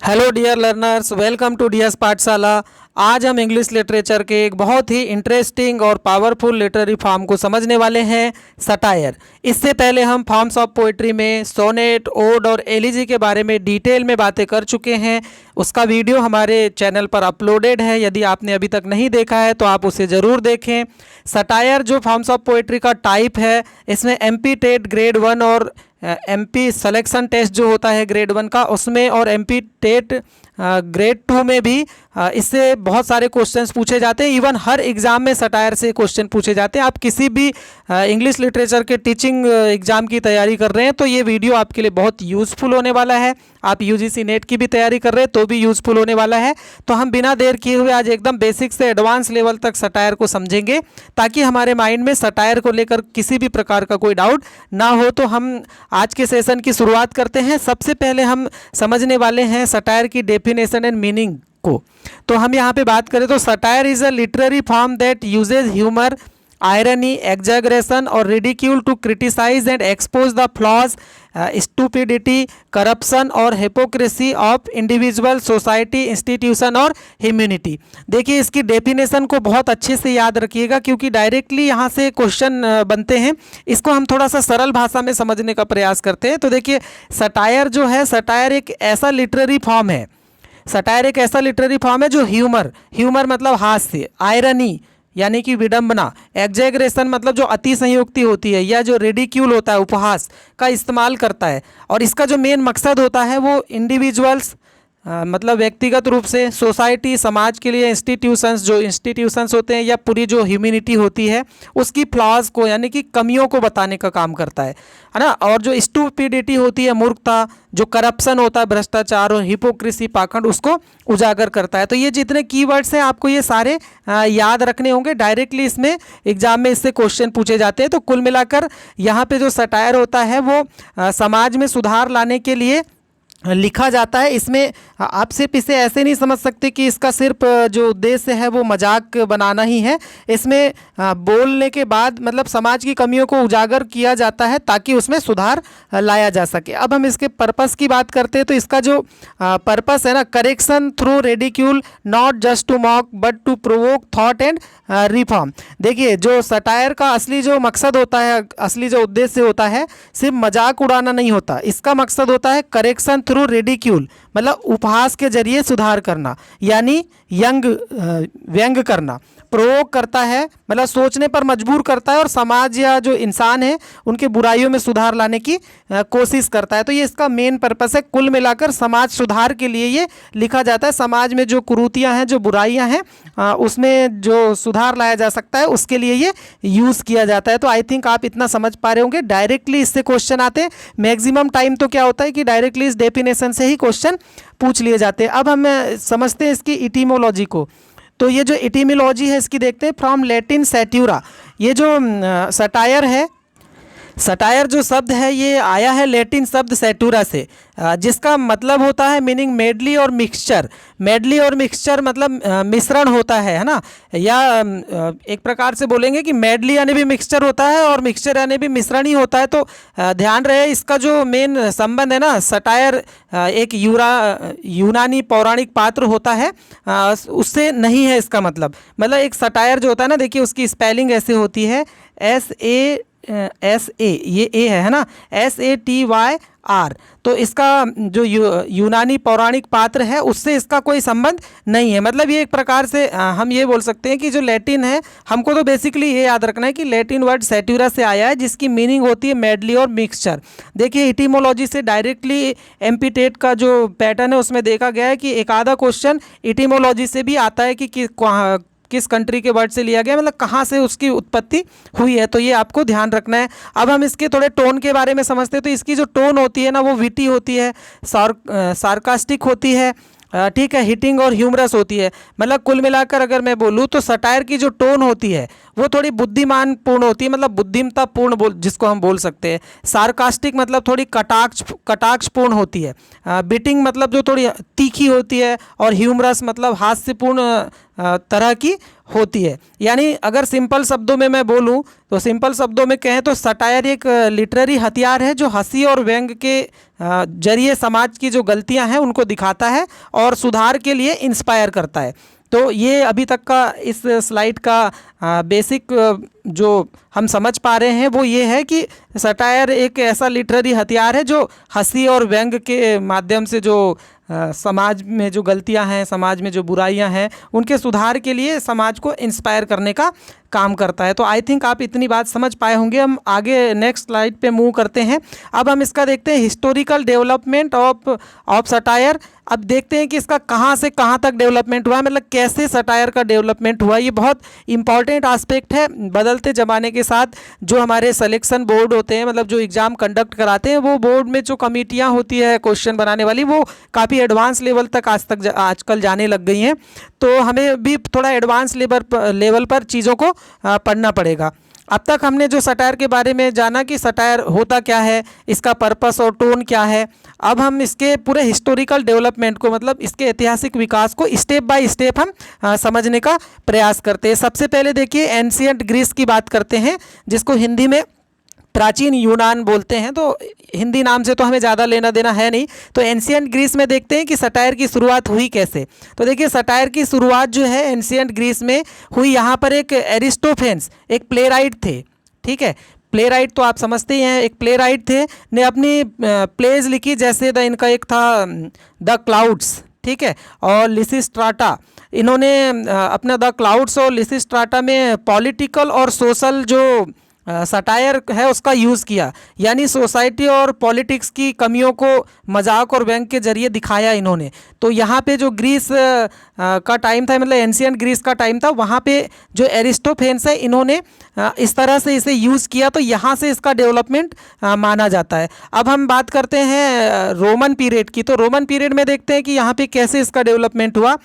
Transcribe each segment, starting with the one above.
Hello dear learners, welcome to DS Pathshala. आज हम English literature के एक बहुत ही इंटरेस्टिंग और पावरफुल लिटरेरी फॉर्म को समझने वाले हैं, सटायर। इससे पहले हम फॉर्म्स ऑफ पोइट्री में सोनेट, ओड और एलिजी के बारे में डिटेल में बातें कर चुके हैं। उसका वीडियो हमारे चैनल पर अपलोडेड है। यदि आपने अभी तक नहीं देखा है तो आप उसे ज़रूर देखें। सटायर जो फॉर्म्स ऑफ पोइट्री का टाइप है, इसमें एमपी टेट ग्रेड 1 और एमपी सिलेक्शन टेस्ट जो होता है ग्रेड 1 का, उसमें और एमपी टेट ग्रेड 2 में भी इससे बहुत सारे क्वेश्चंस पूछे जाते हैं। इवन हर एग्ज़ाम में सटायर से क्वेश्चन पूछे जाते हैं। आप किसी भी इंग्लिश लिटरेचर के टीचिंग एग्ज़ाम की तैयारी कर रहे हैं तो ये वीडियो आपके लिए बहुत यूज़फुल होने वाला है। आप यूजीसी नेट की भी तैयारी कर रहे हैं तो भी यूज़फुल होने वाला है। तो हम बिना देर किए हुए आज एकदम बेसिक से एडवांस लेवल तक सटायर को समझेंगे, ताकि हमारे माइंड में सटायर को लेकर किसी भी प्रकार का कोई डाउट ना हो। तो हम आज के सेशन की शुरुआत करते हैं। सबसे पहले हम समझने वाले हैं सटायर की डेफिनेशन एंड मीनिंग को। तो हम यहाँ पे बात करें तो satire is a literary form that uses humour, irony, exaggeration और ridicule to criticise and expose the flaws, stupidity, corruption और hypocrisy of individual, society, institution और ह्यूमैनिटी। देखिए, इसकी डेफिनेशन को बहुत अच्छे से याद रखिएगा, क्योंकि डायरेक्टली यहाँ से क्वेश्चन बनते हैं। इसको हम थोड़ा सा सरल भाषा में समझने का प्रयास करते हैं। तो देखिए, सटायर जो है, सटायर एक ऐसा लिटरेरी फॉर्म है, सटायर एक ऐसा लिटरेरी फॉर्म है जो ह्यूमर मतलब हास्य, आयरनी यानी कि विडंबना, एग्जैगरेशन मतलब जो अति संयुक्ति होती है, या जो रेडिक्यूल होता है, उपहास का इस्तेमाल करता है। और इसका जो मेन मकसद होता है वो इंडिविजुअल्स मतलब व्यक्तिगत रूप से, सोसाइटी समाज के लिए, इंस्टीट्यूशंस जो इंस्टीट्यूशंस होते हैं, या पूरी जो ह्यूमैनिटी होती है उसकी फ्लॉज को यानी कि कमियों को बताने का काम करता है ना। और जो स्टूपिडिटी होती है, मूर्खता, जो करप्शन होता है, भ्रष्टाचार, और हिपोक्रेसी, पाखंड, उसको उजागर करता है। तो ये जितने कीवर्ड्स हैं आपको ये सारे याद रखने होंगे। डायरेक्टली इसमें एग्जाम में इससे क्वेश्चन पूछे जाते हैं। तो कुल मिलाकर यहाँ पे जो सटायर होता है वो समाज में सुधार लाने के लिए लिखा जाता है। इसमें आप सिर्फ इसे ऐसे नहीं समझ सकते कि इसका सिर्फ जो उद्देश्य है वो मजाक बनाना ही है। इसमें बोलने के बाद मतलब समाज की कमियों को उजागर किया जाता है ताकि उसमें सुधार लाया जा सके। अब हम इसके पर्पस की बात करते हैं तो इसका जो पर्पस है ना, correction through ridicule, not just to mock but to provoke thought and reform. देखिए, जो सटायर का असली जो मकसद होता है, असली जो उद्देश्य होता है, सिर्फ मजाक उड़ाना नहीं होता। इसका मकसद होता है करेक्शन थ्रू रेडिक्यूल, मतलब उपहास के जरिए सुधार करना, यानी व्यंग करना। प्रोवोक करता है मतलब सोचने पर मजबूर करता है, और समाज या जो इंसान है उनके बुराइयों में सुधार लाने की कोशिश करता है। तो ये इसका मेन पर्पस है। कुल मिलाकर समाज सुधार के लिए ये लिखा जाता है। समाज में जो कुरीतियाँ हैं, जो बुराइयाँ हैं, उसमें जो सुधार लाया जा सकता है उसके लिए ये यूज़ किया जाता है। तो आई थिंक आप इतना समझ पा रहे होंगे। डायरेक्टली इससे क्वेश्चन आते हैं। मैक्सिमम टाइम तो क्या होता है कि डायरेक्टली इस डेफिनेशन से ही क्वेश्चन पूछ लिए जाते हैं। अब हम समझते हैं इसकी इटीमोलॉजी को। तो ये जो इटीमोलॉजी है इसकी देखते हैं। फ्रॉम लैटिन सैट्यूरा, ये जो सटायर है, सटायर जो शब्द है ये आया है लैटिन शब्द सैटूरा से, जिसका मतलब होता है मीनिंग मेडली और मिक्सचर। मेडली और मिक्सचर मतलब मिश्रण होता है ना। या एक प्रकार से बोलेंगे कि मेडली यानी भी मिक्सचर होता है और मिक्सचर यानी भी मिश्रण ही होता है। तो ध्यान रहे, इसका जो मेन संबंध है ना, सटायर एक यूनानी पौराणिक पात्र होता है, उससे नहीं है इसका मतलब एक सटायर जो होता है ना, देखिए उसकी स्पेलिंग ऐसे होती है SATYR, ये ए है ना, SATYR। तो इसका जो यूनानी पौराणिक पात्र है उससे इसका कोई संबंध नहीं है। मतलब ये एक प्रकार से हम ये बोल सकते हैं कि जो लैटिन है, हमको तो बेसिकली ये याद रखना है कि लैटिन वर्ड सैट्यूरा से आया है, जिसकी मीनिंग होती है मेडली और मिक्सचर। देखिए, इटीमोलॉजी से डायरेक्टली एमपी टेट का जो पैटर्न है उसमें देखा गया है कि एक आधा क्वेश्चन इटीमोलॉजी से भी आता है कि किस कंट्री के वर्ड से लिया गया, मतलब कहाँ से उसकी उत्पत्ति हुई है। तो ये आपको ध्यान रखना है। अब हम इसके थोड़े टोन के बारे में समझते हैं। तो इसकी जो टोन होती है ना, वो विटी होती है, सार्कास्टिक होती है, ठीक है, हिटिंग और ह्यूमरस होती है। मतलब कुल मिलाकर अगर मैं बोलूँ तो सटायर की जो टोन होती है वो थोड़ी बुद्धिमान पूर्ण होती है, मतलब बुद्धिमता पूर्ण जिसको हम बोल सकते हैं। सार्कास्टिक मतलब थोड़ी कटाक्षपूर्ण होती है। बिटिंग मतलब जो थोड़ी तीखी होती है, और ह्यूमरस मतलब हास्यपूर्ण तरह की होती है। यानी अगर सिंपल शब्दों में मैं बोलूं तो सिंपल शब्दों में कहें तो सटायर एक लिटरेरी हथियार है जो हंसी और व्यंग के जरिए समाज की जो गलतियां हैं उनको दिखाता है और सुधार के लिए इंस्पायर करता है। तो ये अभी तक का इस स्लाइड का बेसिक जो हम समझ पा रहे हैं वो ये है कि सटायर एक ऐसा लिटरेरी हथियार है जो हंसी और व्यंग के माध्यम से जो समाज में जो गलतियां हैं, समाज में जो बुराइयां हैं, उनके सुधार के लिए समाज को इंस्पायर करने का काम करता है। तो आई थिंक आप इतनी बात समझ पाए होंगे। हम आगे नेक्स्ट स्लाइड पे मूव करते हैं। अब हम इसका देखते हैं हिस्टोरिकल डेवलपमेंट ऑफ सटायर। अब देखते हैं कि इसका कहाँ से कहाँ तक डेवलपमेंट हुआ है, मतलब कैसे सटायर का डेवलपमेंट हुआ। ये बहुत इंपॉर्टेंट आस्पेक्ट है। बदलते ज़माने के साथ जो हमारे सिलेक्शन बोर्ड होते हैं, मतलब जो एग्ज़ाम कंडक्ट कराते हैं, वो बोर्ड में जो कमेटियाँ होती है क्वेश्चन बनाने वाली, वो काफ़ी एडवांस लेवल तक आजकल जाने लग गई हैं। तो हमें भी थोड़ा एडवांस लेवल पर चीज़ों को पढ़ना पड़ेगा। अब तक हमने जो सटायर के बारे में जाना कि सटायर होता क्या है, इसका पर्पस और टोन क्या है। अब हम इसके पूरे हिस्टोरिकल डेवलपमेंट को, मतलब इसके ऐतिहासिक विकास को स्टेप बाय स्टेप हम समझने का प्रयास करते हैं। सबसे पहले देखिए एंशिएंट ग्रीस की बात करते हैं, जिसको हिंदी में प्राचीन यूनान बोलते हैं। तो हिंदी नाम से तो हमें ज़्यादा लेना देना है नहीं। तो एंशिएंट ग्रीस में देखते हैं कि सटायर की शुरुआत हुई कैसे। तो देखिए सटायर की शुरुआत जो है एंशिएंट ग्रीस में हुई। यहाँ पर एक एरिस्टोफेंस एक प्लेराइट थे, ठीक है। प्लेराइट तो आप समझते ही हैं, एक प्लेराइट थे ने अपनी प्लेज लिखी, जैसे इनका एक था द क्लाउड्स, ठीक है, और लिसिस्ट्राटा। इन्होंने अपना द क्लाउड्स और लिसिस्ट्राटा में पॉलिटिकल और सोशल जो सटायर है उसका यूज़ किया। यानी सोसाइटी और पॉलिटिक्स की कमियों को मजाक और व्यंग के जरिए दिखाया इन्होंने। तो यहाँ पे जो ग्रीस का टाइम था, मतलब एंशिएंट ग्रीस का टाइम था, वहाँ पे जो एरिस्टोफेंस है इन्होंने इस तरह से इसे यूज़ किया। तो यहाँ से इसका डेवलपमेंट माना जाता है। अब हम बात करते हैं रोमन पीरियड की। तो रोमन पीरियड में देखते हैं कि यहाँ पे कैसे इसका डेवलपमेंट हुआ।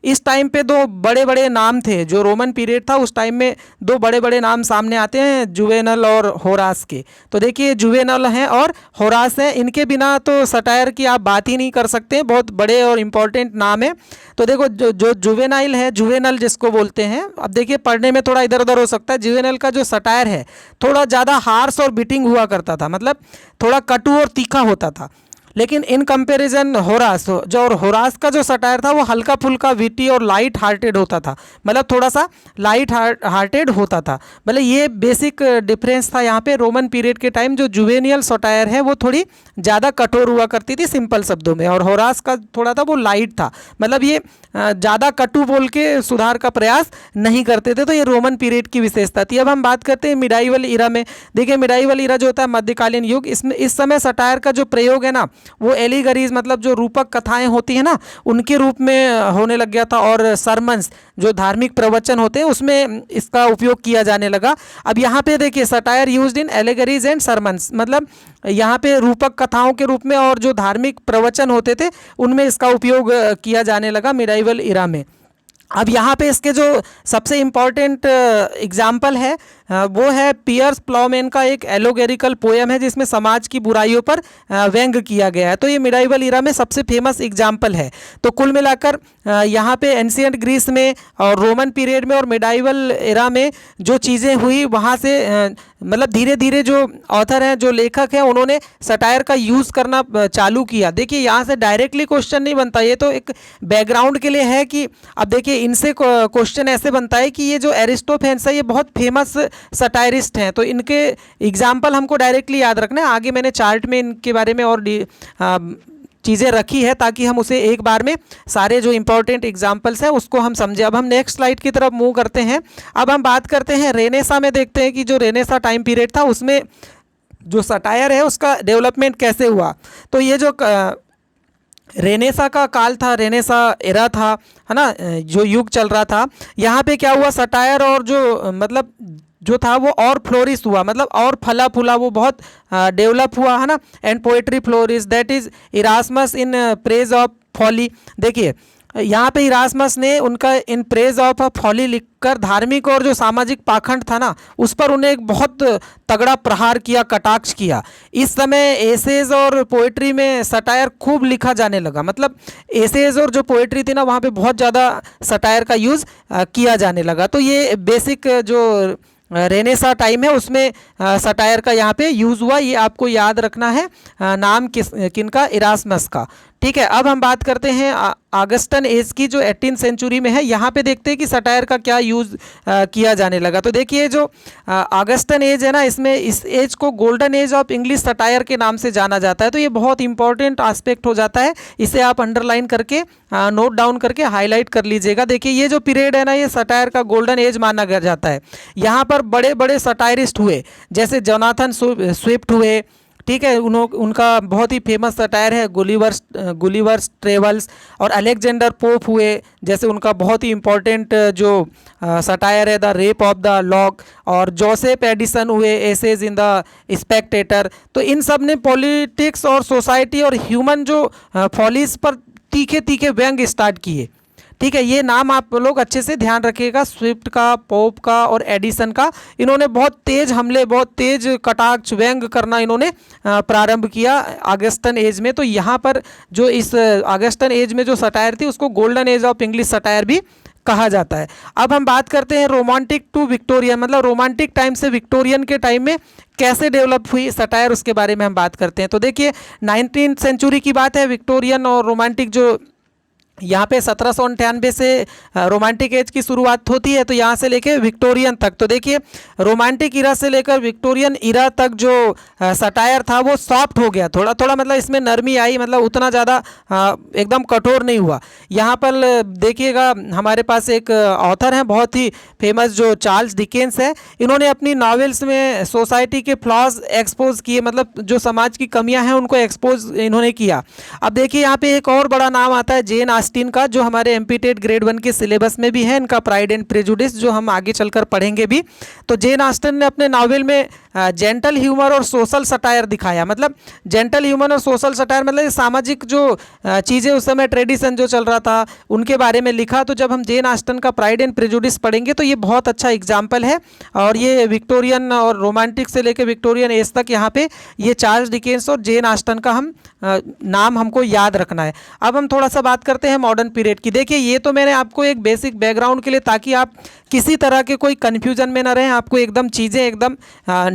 इस टाइम पे दो बड़े बड़े नाम थे। जो रोमन पीरियड था उस टाइम में दो बड़े बड़े नाम सामने आते हैं, जुवेनल और होरास के। तो देखिए जुवेनल हैं और होरास हैं, इनके बिना तो सटायर की आप बात ही नहीं कर सकते। बहुत बड़े और इम्पॉर्टेंट नाम है। तो देखो जो जुवेनाइल है, जुवेनल जिसको बोलते हैं, अब देखिए पढ़ने में थोड़ा इधर उधर हो सकता है। जुवेनल का जो सटायर है थोड़ा ज़्यादा हार्श और बिटिंग हुआ करता था, मतलब थोड़ा कटु और तीखा होता था। लेकिन इन कंपैरिजन होरास जो, और होरास का जो सटायर था वो हल्का फुल्का विटी और लाइट हार्टेड होता था, मतलब थोड़ा सा लाइट हार्टेड होता था। मतलब ये बेसिक डिफरेंस था यहाँ पे। रोमन पीरियड के टाइम जो जुवेनियल सटायर है वो थोड़ी ज़्यादा कठोर हुआ करती थी सिंपल शब्दों में, और होरास का थोड़ा था वो लाइट था, मतलब ये ज़्यादा कटु बोल के सुधार का प्रयास नहीं करते थे। तो ये रोमन पीरियड की विशेषता थी। अब हम बात करते हैं मिडाइवल इरा में। देखिए मिडाइवल इरा जो होता है मध्यकालीन युग, इसमें इस समय सटायर का जो प्रयोग है ना वो एलिगरीज, मतलब जो रूपक कथाएं होती हैं ना उनके रूप में होने लग गया था, और सरमन्स जो धार्मिक प्रवचन होते हैं उसमें इसका उपयोग किया जाने लगा। अब यहाँ पे देखिए satire used in एलिगरीज and sermons, मतलब यहाँ पे रूपक कथाओं के रूप में और जो धार्मिक प्रवचन होते थे उनमें इसका उपयोग किया जाने लगा मिडाइवल इरा में। अब यहाँ पे इसके जो सबसे इम्पॉर्टेंट एग्जाम्पल है वो है पियर्स प्लॉमेन का एक एलोगेरिकल पोएम है जिसमें समाज की बुराइयों पर व्यंग किया गया है। तो ये मिडाइवल इरा में सबसे फेमस एग्जाम्पल है। तो कुल मिलाकर यहाँ पे एंशिएंट ग्रीस में और रोमन पीरियड में और मिडाइवल इरा में जो चीज़ें हुई वहाँ से मतलब धीरे धीरे जो ऑथर हैं, जो लेखक हैं, उन्होंने सटायर का यूज़ करना चालू किया। देखिए यहाँ से डायरेक्टली क्वेश्चन नहीं बनता, ये तो एक बैकग्राउंड के लिए है कि अब देखिए इनसे क्वेश्चन ऐसे बनता है कि ये जो एरिस्टोफेंस है ये बहुत फेमस सटायरिस्ट हैं। तो इनके एग्जाम्पल हमको डायरेक्टली याद रखना है। आगे मैंने चार्ट में इनके बारे में और चीज़ें रखी है ताकि हम उसे एक बार में सारे जो इंपॉर्टेंट एग्जाम्पल्स हैं उसको हम समझें। अब हम नेक्स्ट स्लाइड की तरफ मूव करते हैं। अब हम बात करते हैं रेनेसा में। देखते हैं कि जो रेनेसा टाइम पीरियड था उसमें जो सटायर है उसका डेवलपमेंट कैसे हुआ। तो ये जो रेनेसा का काल था, रेनेसा एरा था, है ना, जो युग चल रहा था, यहाँ पे क्या हुआ, सटायर और जो मतलब जो था वो और फ्लोरिश हुआ, मतलब और फला फूला, वो बहुत डेवलप हुआ, है ना। And poetry flourish, that is Erasmus in praise of folly. देखिए यहाँ पे इरास्मस ने उनका in praise of a folly लिखकर धार्मिक और जो सामाजिक पाखंड था ना, उस पर उन्हें एक बहुत तगड़ा प्रहार किया, कटाक्ष किया। इस समय एसेज और पोएट्री में सटायर खूब लिखा जाने लगा। मतलब एसेज और जो पोएट्री थी ना, वहाँ पे बहुत ज़्यादा सटायर का यूज़ किया जाने लगा। तो ये बेसिक जो रेनेसा टाइम है उसमें सटायर का यहाँ पे यूज़ हुआ, ये आपको याद रखना है। नाम किनका? इरास्मस का। ठीक है, अब हम बात करते हैं ऑगस्टन एज की, जो 18वीं सेंचुरी में है। यहाँ पे देखते हैं कि सटायर का क्या यूज़ किया जाने लगा। तो देखिए जो ऑगस्टन एज है ना, इसमें इस एज को golden age of English satire के नाम से जाना जाता है। तो ये बहुत इंपॉर्टेंट एस्पेक्ट हो जाता है, इसे आप अंडरलाइन करके नोट डाउन करके हाईलाइट कर लीजिएगा। देखिए ये जो पीरियड है ना, ये सटायर का गोल्डन एज माना जाता है। यहाँ पर बड़े बड़े सटायरिस्ट हुए, जैसे जोनाथन स्विफ्ट हुए। ठीक है, उनका बहुत ही फेमस सटायर है गुलिवर्स ट्रेवल्स। और अलेक्जेंडर पोप हुए, जैसे उनका बहुत ही इम्पोर्टेंट जो सटायर है the rape of the lock. और जोसेफ एडिसन हुए, एसेज इन द स्पेक्टेटर। तो इन सब ने पॉलिटिक्स और सोसाइटी और ह्यूमन जो फॉलीज पर तीखे तीखे व्यंग स्टार्ट किए। ठीक है, ये नाम आप लोग अच्छे से ध्यान रखिएगा, स्विफ्ट का, पोप का और एडिसन का। इन्होंने बहुत तेज हमले, बहुत तेज कटाक्ष, व्यंग करना इन्होंने प्रारंभ किया ऑगस्टन एज में। तो यहाँ पर जो इस ऑगस्टन एज में जो सटायर थी, उसको golden age of English satire भी कहा जाता है। अब हम बात करते हैं रोमांटिक टू विक्टोरियन, मतलब रोमांटिक टाइम से विक्टोरियन के टाइम में कैसे डेवलप हुई सटायर, उसके बारे में हम बात करते हैं। तो देखिए 19वीं सेंचुरी की बात है, विक्टोरियन और रोमांटिक जो यहाँ पे 1798 से रोमांटिक एज की शुरुआत होती है। तो यहाँ से लेके विक्टोरियन तक, तो देखिए रोमांटिक इरा से लेकर विक्टोरियन इरा तक जो सटायर था वो सॉफ्ट हो गया, थोड़ा थोड़ा, मतलब इसमें नरमी आई, मतलब उतना ज़्यादा एकदम कठोर नहीं हुआ। यहाँ पर देखिएगा हमारे पास एक ऑथर हैं बहुत ही फेमस, जो चार्ल्स डिकेंस है। इन्होंने अपनी नॉवेल्स में सोसाइटी के फ्लॉज एक्सपोज किए, मतलब जो समाज की कमियाँ हैं उनको एक्सपोज इन्होंने किया। अब देखिए यहाँ पे एक और बड़ा नाम आता है जेन ऑस्टिन का, जो हमारे एमपीटेड ग्रेड 1 के सिलेबस में भी है, इनका प्राइड एंड प्रेजुडिस, जो हम आगे चलकर पढ़ेंगे भी। तो जेन ऑस्टिन ने अपने नावल में जेंटल ह्यूमर और सोशल सटायर दिखाया। मतलब जेंटल ह्यूमर और सोशल सटायर मतलब सामाजिक जो चीज़ें उस समय ट्रेडिशन जो चल रहा था उनके बारे में लिखा। तो जब हम जेन ऑस्टिन का प्राइड एंड प्रेजुडिस पढ़ेंगे तो ये बहुत अच्छा एग्जाम्पल है। और ये विक्टोरियन और रोमांटिक से लेकर विक्टोरियन एज तक यहाँ पे ये चार्ल्स डिकेंस और जेन ऑस्टिन का हम नाम हमको याद रखना है। अब हम थोड़ा सा बात करते हैं मॉडर्न पीरियड की। देखिए ये तो मैंने आपको एक बेसिक बैकग्राउंड के लिए, ताकि आप किसी तरह के कोई कन्फ्यूजन में ना रहें, आपको एकदम चीज़ें एकदम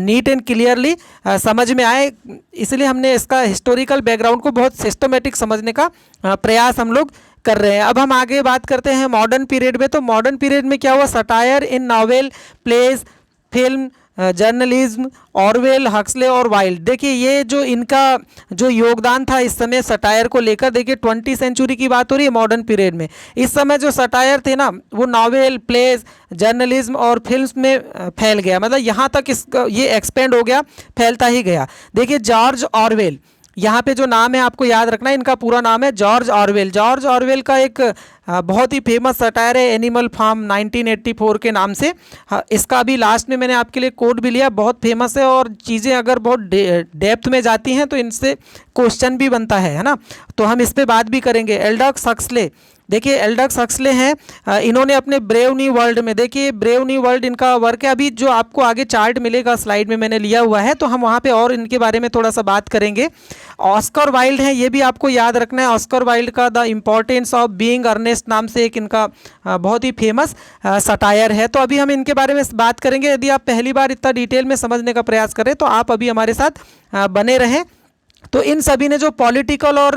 नीट एंड क्लियरली समझ में आए, इसलिए हमने इसका हिस्टोरिकल बैकग्राउंड को बहुत सिस्टमेटिक समझने का प्रयास हम लोग कर रहे हैं। अब हम आगे बात करते हैं मॉडर्न पीरियड में। तो मॉडर्न पीरियड में क्या हुआ? Satire in novel, plays, film, journalism, Orwell, Huxley और वाइल्ड। देखिए ये जो इनका जो योगदान था इस समय सटायर को लेकर, देखिए 20वीं सेंचुरी की बात हो रही है मॉडर्न पीरियड में। इस समय जो सटायर थे ना, वो नॉवेल, प्लेज, जर्नलिज्म और फिल्म्स में फैल गया। मतलब यहाँ तक इसका ये एक्सपेंड हो गया, फैलता ही गया। देखिए जॉर्ज ऑरवेल, यहाँ पे जो नाम है आपको याद रखना है, इनका पूरा नाम है जॉर्ज ऑरवेल। जॉर्ज ऑरवेल का एक बहुत ही फेमस सटायर है एनिमल फार्म 1984 के नाम से। इसका अभी लास्ट में मैंने आपके लिए कोड भी लिया, बहुत फेमस है। और चीज़ें अगर बहुत डेप्थ में जाती हैं तो इनसे क्वेश्चन भी बनता है ना, तो हम इस पर बात भी करेंगे। एल्डक्स हक्सले, देखिए एल्डक्स हक्सले हैं, इन्होंने अपने ब्रेव न्यू वर्ल्ड में, देखिए ब्रेव न्यू वर्ल्ड इनका वर्क है। अभी जो आपको आगे चार्ट मिलेगा स्लाइड में मैंने लिया हुआ है, तो हम वहाँ पे और इनके बारे में थोड़ा सा बात करेंगे। ऑस्कर वाइल्ड है, ये भी आपको याद रखना है। ऑस्कर वाइल्ड का the importance of being Earnest नाम से एक इनका बहुत ही फेमस सटायर है। तो अभी हम इनके बारे में बात करेंगे। यदि आप पहली बार इतना डिटेल में समझने का प्रयास करें तो आप अभी हमारे साथ बने रहें। तो इन सभी ने जो पॉलिटिकल और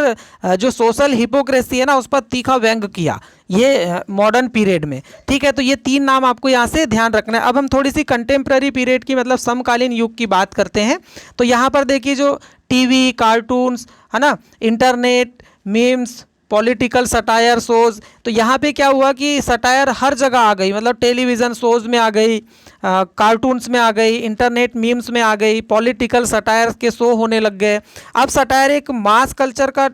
जो सोशल हिपोक्रेसी है ना, उस पर तीखा व्यंग किया ये मॉडर्न पीरियड में। ठीक है, तो ये 3 नाम आपको यहाँ से ध्यान रखना है। अब हम थोड़ी सी कंटेम्प्रेरी पीरियड की, मतलब समकालीन युग की बात करते हैं। तो यहाँ पर देखिए जो टीवी, कार्टून्स है ना, internet, memes, political satire shows, तो यहाँ पे क्या हुआ कि सटायर हर जगह आ गई। मतलब टेलीविज़न शोज़ में आ गई, कार्टून्स में आ गई, इंटरनेट मीम्स में आ गई, पॉलिटिकल सटायर के शो होने लग गए। अब सटायर एक मास कल्चर का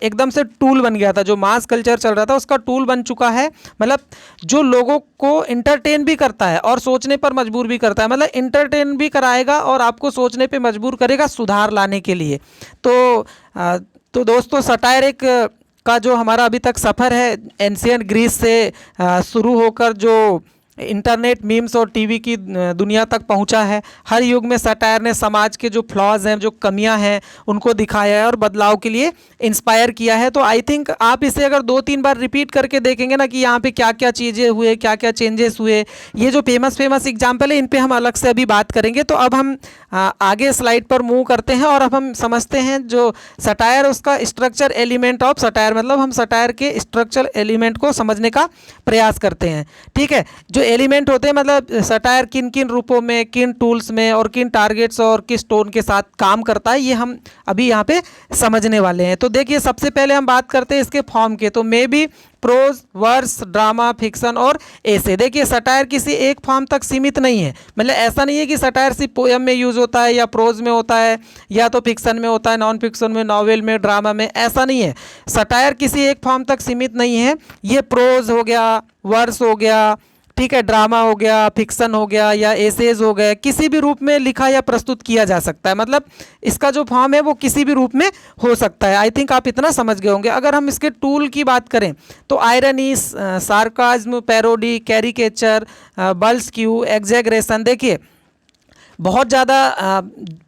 एकदम से टूल बन गया था। जो मास कल्चर चल रहा था उसका टूल बन चुका है। मतलब जो लोगों को इंटरटेन भी करता है और सोचने पर मजबूर भी करता है। मतलब इंटरटेन भी कराएगा और आपको सोचने पर मजबूर करेगा सुधार लाने के लिए। तो दोस्तों सटायर एक का जो हमारा अभी तक सफ़र है एंशियंट ग्रीस से शुरू होकर जो इंटरनेट मीम्स और टीवी की दुनिया तक पहुंचा है, हर युग में सटायर ने समाज के जो फ्लॉज हैं, जो कमियां हैं, उनको दिखाया है और बदलाव के लिए इंस्पायर किया है। तो आई थिंक आप इसे अगर 2-3 बार रिपीट करके देखेंगे ना कि यहाँ पे क्या क्या चीज़ें हुए, क्या क्या चेंजेस हुए, ये जो फेमस एग्जाम्पल है इन पे हम अलग से अभी बात करेंगे। तो अब हम आगे स्लाइड पर मूव करते हैं और अब हम समझते हैं जो सटायर उसका स्ट्रक्चर एलिमेंट ऑफ सटायर, मतलब हम सटायर के स्ट्रक्चर एलिमेंट को समझने का प्रयास करते हैं। ठीक है, जो एलिमेंट होते हैं मतलब सटायर किन किन रूपों में, किन टूल्स में और किन टारगेट्स और किस टोन के साथ काम करता है, ये हम अभी यहाँ पे समझने वाले हैं। तो देखिए सबसे पहले हम बात करते हैं इसके फॉर्म के। तो maybe prose, verse, drama, fiction और ऐसे। देखिए सटायर किसी एक फॉर्म तक सीमित नहीं है, मतलब ऐसा नहीं है कि सटायर सिर्फ पोएम में यूज़ होता है या प्रोज में होता है या तो फिक्शन में होता है, नॉन फिक्शन में, नॉवेल में, ड्रामा में, ऐसा नहीं है। सटायर किसी एक फॉर्म तक सीमित नहीं है। ये प्रोज हो गया, वर्स हो गया, ठीक है, ड्रामा हो गया, फिक्शन हो गया या एसेज हो गए, किसी भी रूप में लिखा या प्रस्तुत किया जा सकता है। मतलब इसका जो फॉर्म है वो किसी भी रूप में हो सकता है। आई थिंक आप इतना समझ गए होंगे। अगर हम इसके टूल की बात करें तो irony, sarcasm, parody, caricature, burlesque, exaggeration. देखिए बहुत ज़्यादा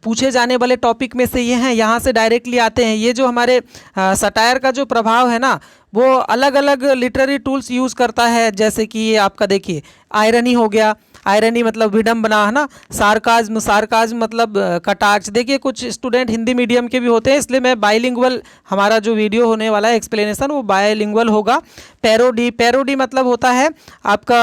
पूछे जाने वाले टॉपिक में से ये हैं, यहाँ से डायरेक्टली आते हैं। ये जो हमारे सटायर का जो प्रभाव है ना, वो अलग अलग लिटरेरी टूल्स यूज़ करता है। जैसे कि ये आपका देखिए आयरनी हो गया, आयरनी मतलब विडम्बना, है ना। सार्काज्म, सार्काज्म मतलब कटाक्ष। देखिए कुछ स्टूडेंट हिंदी मीडियम के भी होते हैं, इसलिए मैं बाइलिंगुअल, हमारा जो वीडियो होने वाला है एक्सप्लेनेशन वो बाइलिंगुअल होगा। पैरोडी, पैरोडी मतलब होता है आपका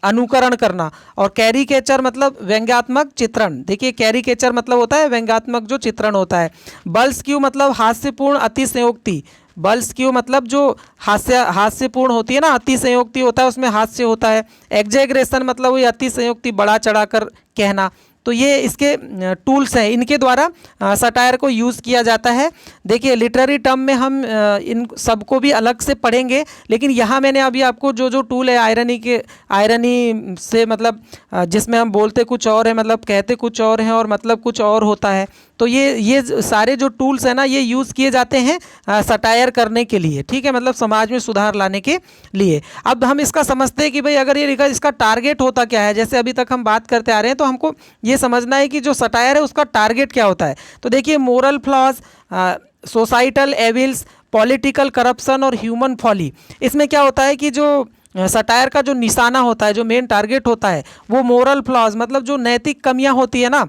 अनुकरण करना। और कैरिकेचर मतलब व्यंग्यात्मक चित्रण। देखिए कैरिकेचर मतलब होता है व्यंग्यात्मक जो चित्रण होता है। बल्स्क्यू मतलब हास्यपूर्ण अतिशयोक्ति। बल्स्क्यू मतलब जो हास्यपूर्ण होती है ना, अतिशयोक्ति होता है, उसमें हास्य होता है। एग्जैगरेशन मतलब वही अतिशयोक्ति, बढ़ा चढ़ाकर कहना। तो ये इसके टूल्स हैं, इनके द्वारा सटायर को यूज़ किया जाता है। देखिए लिटरेरी टर्म में हम इन सबको भी अलग से पढ़ेंगे, लेकिन यहाँ मैंने अभी आपको जो जो टूल है आयरनी से मतलब जिसमें हम बोलते कुछ और है, मतलब कहते कुछ और हैं और मतलब कुछ और होता है। तो ये सारे जो टूल्स हैं ना, ये यूज़ किए जाते हैं सटायर करने के लिए। ठीक है, मतलब समाज में सुधार लाने के लिए। अब हम इसका समझते हैं कि भाई अगर ये लिखा, इसका टारगेट होता क्या है। जैसे अभी तक हम बात करते आ रहे हैं, तो हमको ये समझना है कि जो सटायर है उसका टारगेट क्या होता है। तो देखिए moral flaws, societal evils, political corruption और ह्यूमन फॉली। इसमें क्या होता है कि जो सटायर का जो निशाना होता है, जो मेन टारगेट होता है, वो मोरल फ्लॉज मतलब जो नैतिक कमियां होती है ना,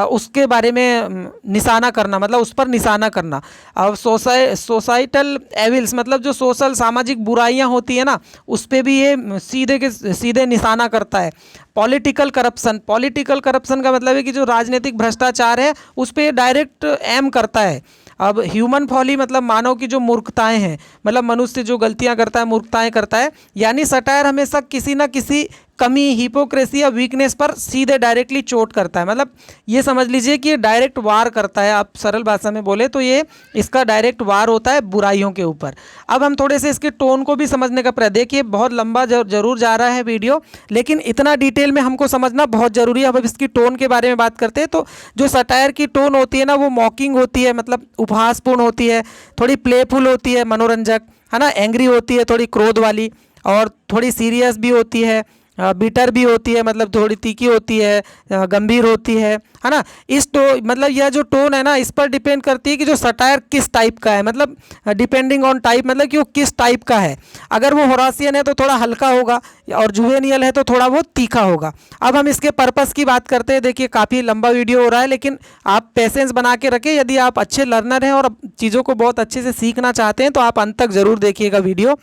उसके बारे में निशाना करना, मतलब उस पर निशाना करना। अब सोसाइटल एविल्स मतलब जो सोशल सामाजिक बुराइयां होती है ना, उस पर भी ये सीधे के सीधे निशाना करता है। पॉलिटिकल करप्शन, पॉलिटिकल करप्शन का मतलब है कि जो राजनीतिक भ्रष्टाचार है उस पर डायरेक्ट एम करता है। अब ह्यूमन फॉली मतलब मानव की जो मूर्खताएं हैं, मतलब मनुष्य जो गलतियां करता है, मूर्खताएं करता है। यानी सटायर हमेशा किसी ना किसी कमी, हिपोक्रेसी या वीकनेस पर सीधे डायरेक्टली चोट करता है। मतलब ये समझ लीजिए कि ये डायरेक्ट वार करता है। आप सरल भाषा में बोले तो ये इसका डायरेक्ट वार होता है बुराइयों के ऊपर। अब हम थोड़े से इसके टोन को भी समझने का प्रयास। देखिए बहुत लंबा जरूर जा रहा है वीडियो, लेकिन इतना डिटेल में हमको समझना बहुत ज़रूरी है। अब इसकी टोन के बारे में बात करते हैं। तो जो सटायर की टोन होती है ना, वो मॉकिंग होती है, मतलब उपहासपूर्ण होती है, थोड़ी प्लेफुल होती है, मनोरंजक, है ना। एंग्री होती है, थोड़ी क्रोध वाली, और थोड़ी सीरियस भी होती है, बिटर भी होती है, मतलब थोड़ी तीखी होती है, गंभीर होती है ना। मतलब यह जो टोन है ना, इस पर डिपेंड करती है कि जो सटायर किस टाइप का है। मतलब डिपेंडिंग ऑन टाइप, मतलब कि वो किस टाइप का है। अगर वो होरासियन है तो थोड़ा हल्का होगा, और जुवेनियल है तो थोड़ा वो तीखा होगा। अब हम इसके पर्पस की बात करते हैं। देखिए काफ़ी लंबा वीडियो हो रहा है, लेकिन आप पेशेंस बना के रखें। यदि आप अच्छे लर्नर हैं और चीज़ों को बहुत अच्छे से सीखना चाहते हैं, तो आप अंत तक ज़रूर देखिएगा वीडियो।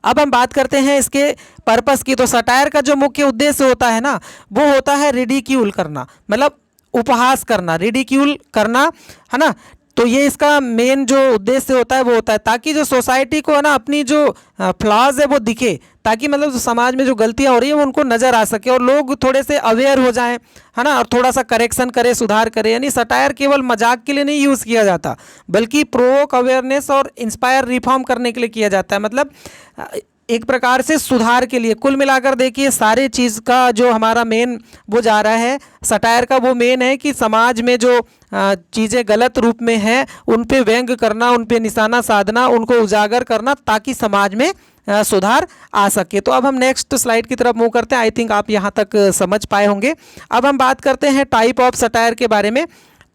अब हम बात करते हैं इसके पर्पस की। तो सटायर का जो मुख्य उद्देश्य होता है ना, वो होता है रिडिक्यूल करना, मतलब उपहास करना, रिडिक्यूल करना, है ना। तो ये इसका मेन जो उद्देश्य होता है वो होता है ताकि जो सोसाइटी को है ना, अपनी जो फ्लॉज है वो दिखे, ताकि मतलब जो समाज में जो गलतियां हो रही है वो उनको नज़र आ सके और लोग थोड़े से अवेयर हो जाएं, है ना, और थोड़ा सा करेक्शन करे, सुधार करे। यानी सटायर केवल मजाक के लिए नहीं यूज़ किया जाता, बल्कि प्रोवोक, अवेयरनेस और इंस्पायर, रिफॉर्म करने के लिए किया जाता है। मतलब एक प्रकार से सुधार के लिए। कुल मिलाकर देखिए सारे चीज़ का जो हमारा मेन वो जा रहा है, सटायर का वो मेन है कि समाज में जो चीज़ें गलत रूप में हैं उन पे व्यंग करना, उन पे निशाना साधना, उनको उजागर करना ताकि समाज में सुधार आ सके। तो अब हम नेक्स्ट स्लाइड की तरफ मूव करते हैं। आई थिंक आप यहाँ तक समझ पाए होंगे। अब हम बात करते हैं टाइप ऑफ सटायर के बारे में।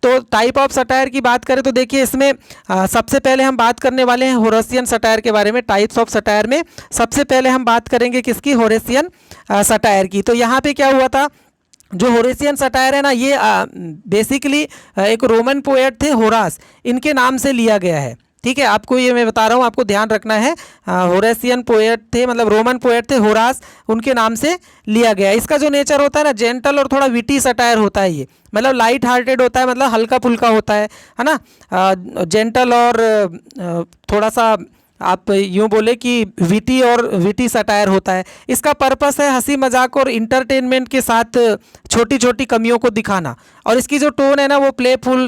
तो टाइप ऑफ सटायर की बात करें तो देखिए इसमें सबसे पहले हम बात करने वाले हैं होरेशियन सटायर के बारे में। टाइप्स ऑफ सटायर में सबसे पहले हम बात करेंगे किसकी, होरेशियन सटायर की। तो यहाँ पे क्या हुआ था, जो होरेशियन सटायर है ना, ये बेसिकली एक रोमन पोएट थे होरास, इनके नाम से लिया गया है। ठीक है, आपको ये मैं बता रहा हूँ, आपको ध्यान रखना है। होरेशियन पोएट थे, मतलब रोमन पोएट थे होरास, उनके नाम से लिया गया है। इसका जो नेचर होता है ना, जेंटल और थोड़ा विटी सटायर होता है। ये मतलब लाइट हार्टेड होता है, मतलब हल्का फुल्का होता है ना। जेंटल और थोड़ा सा आप यूँ बोले कि विटी सटायर होता है। इसका पर्पस है हंसी मजाक और इंटरटेनमेंट के साथ छोटी छोटी कमियों को दिखाना। और इसकी जो टोन है ना वो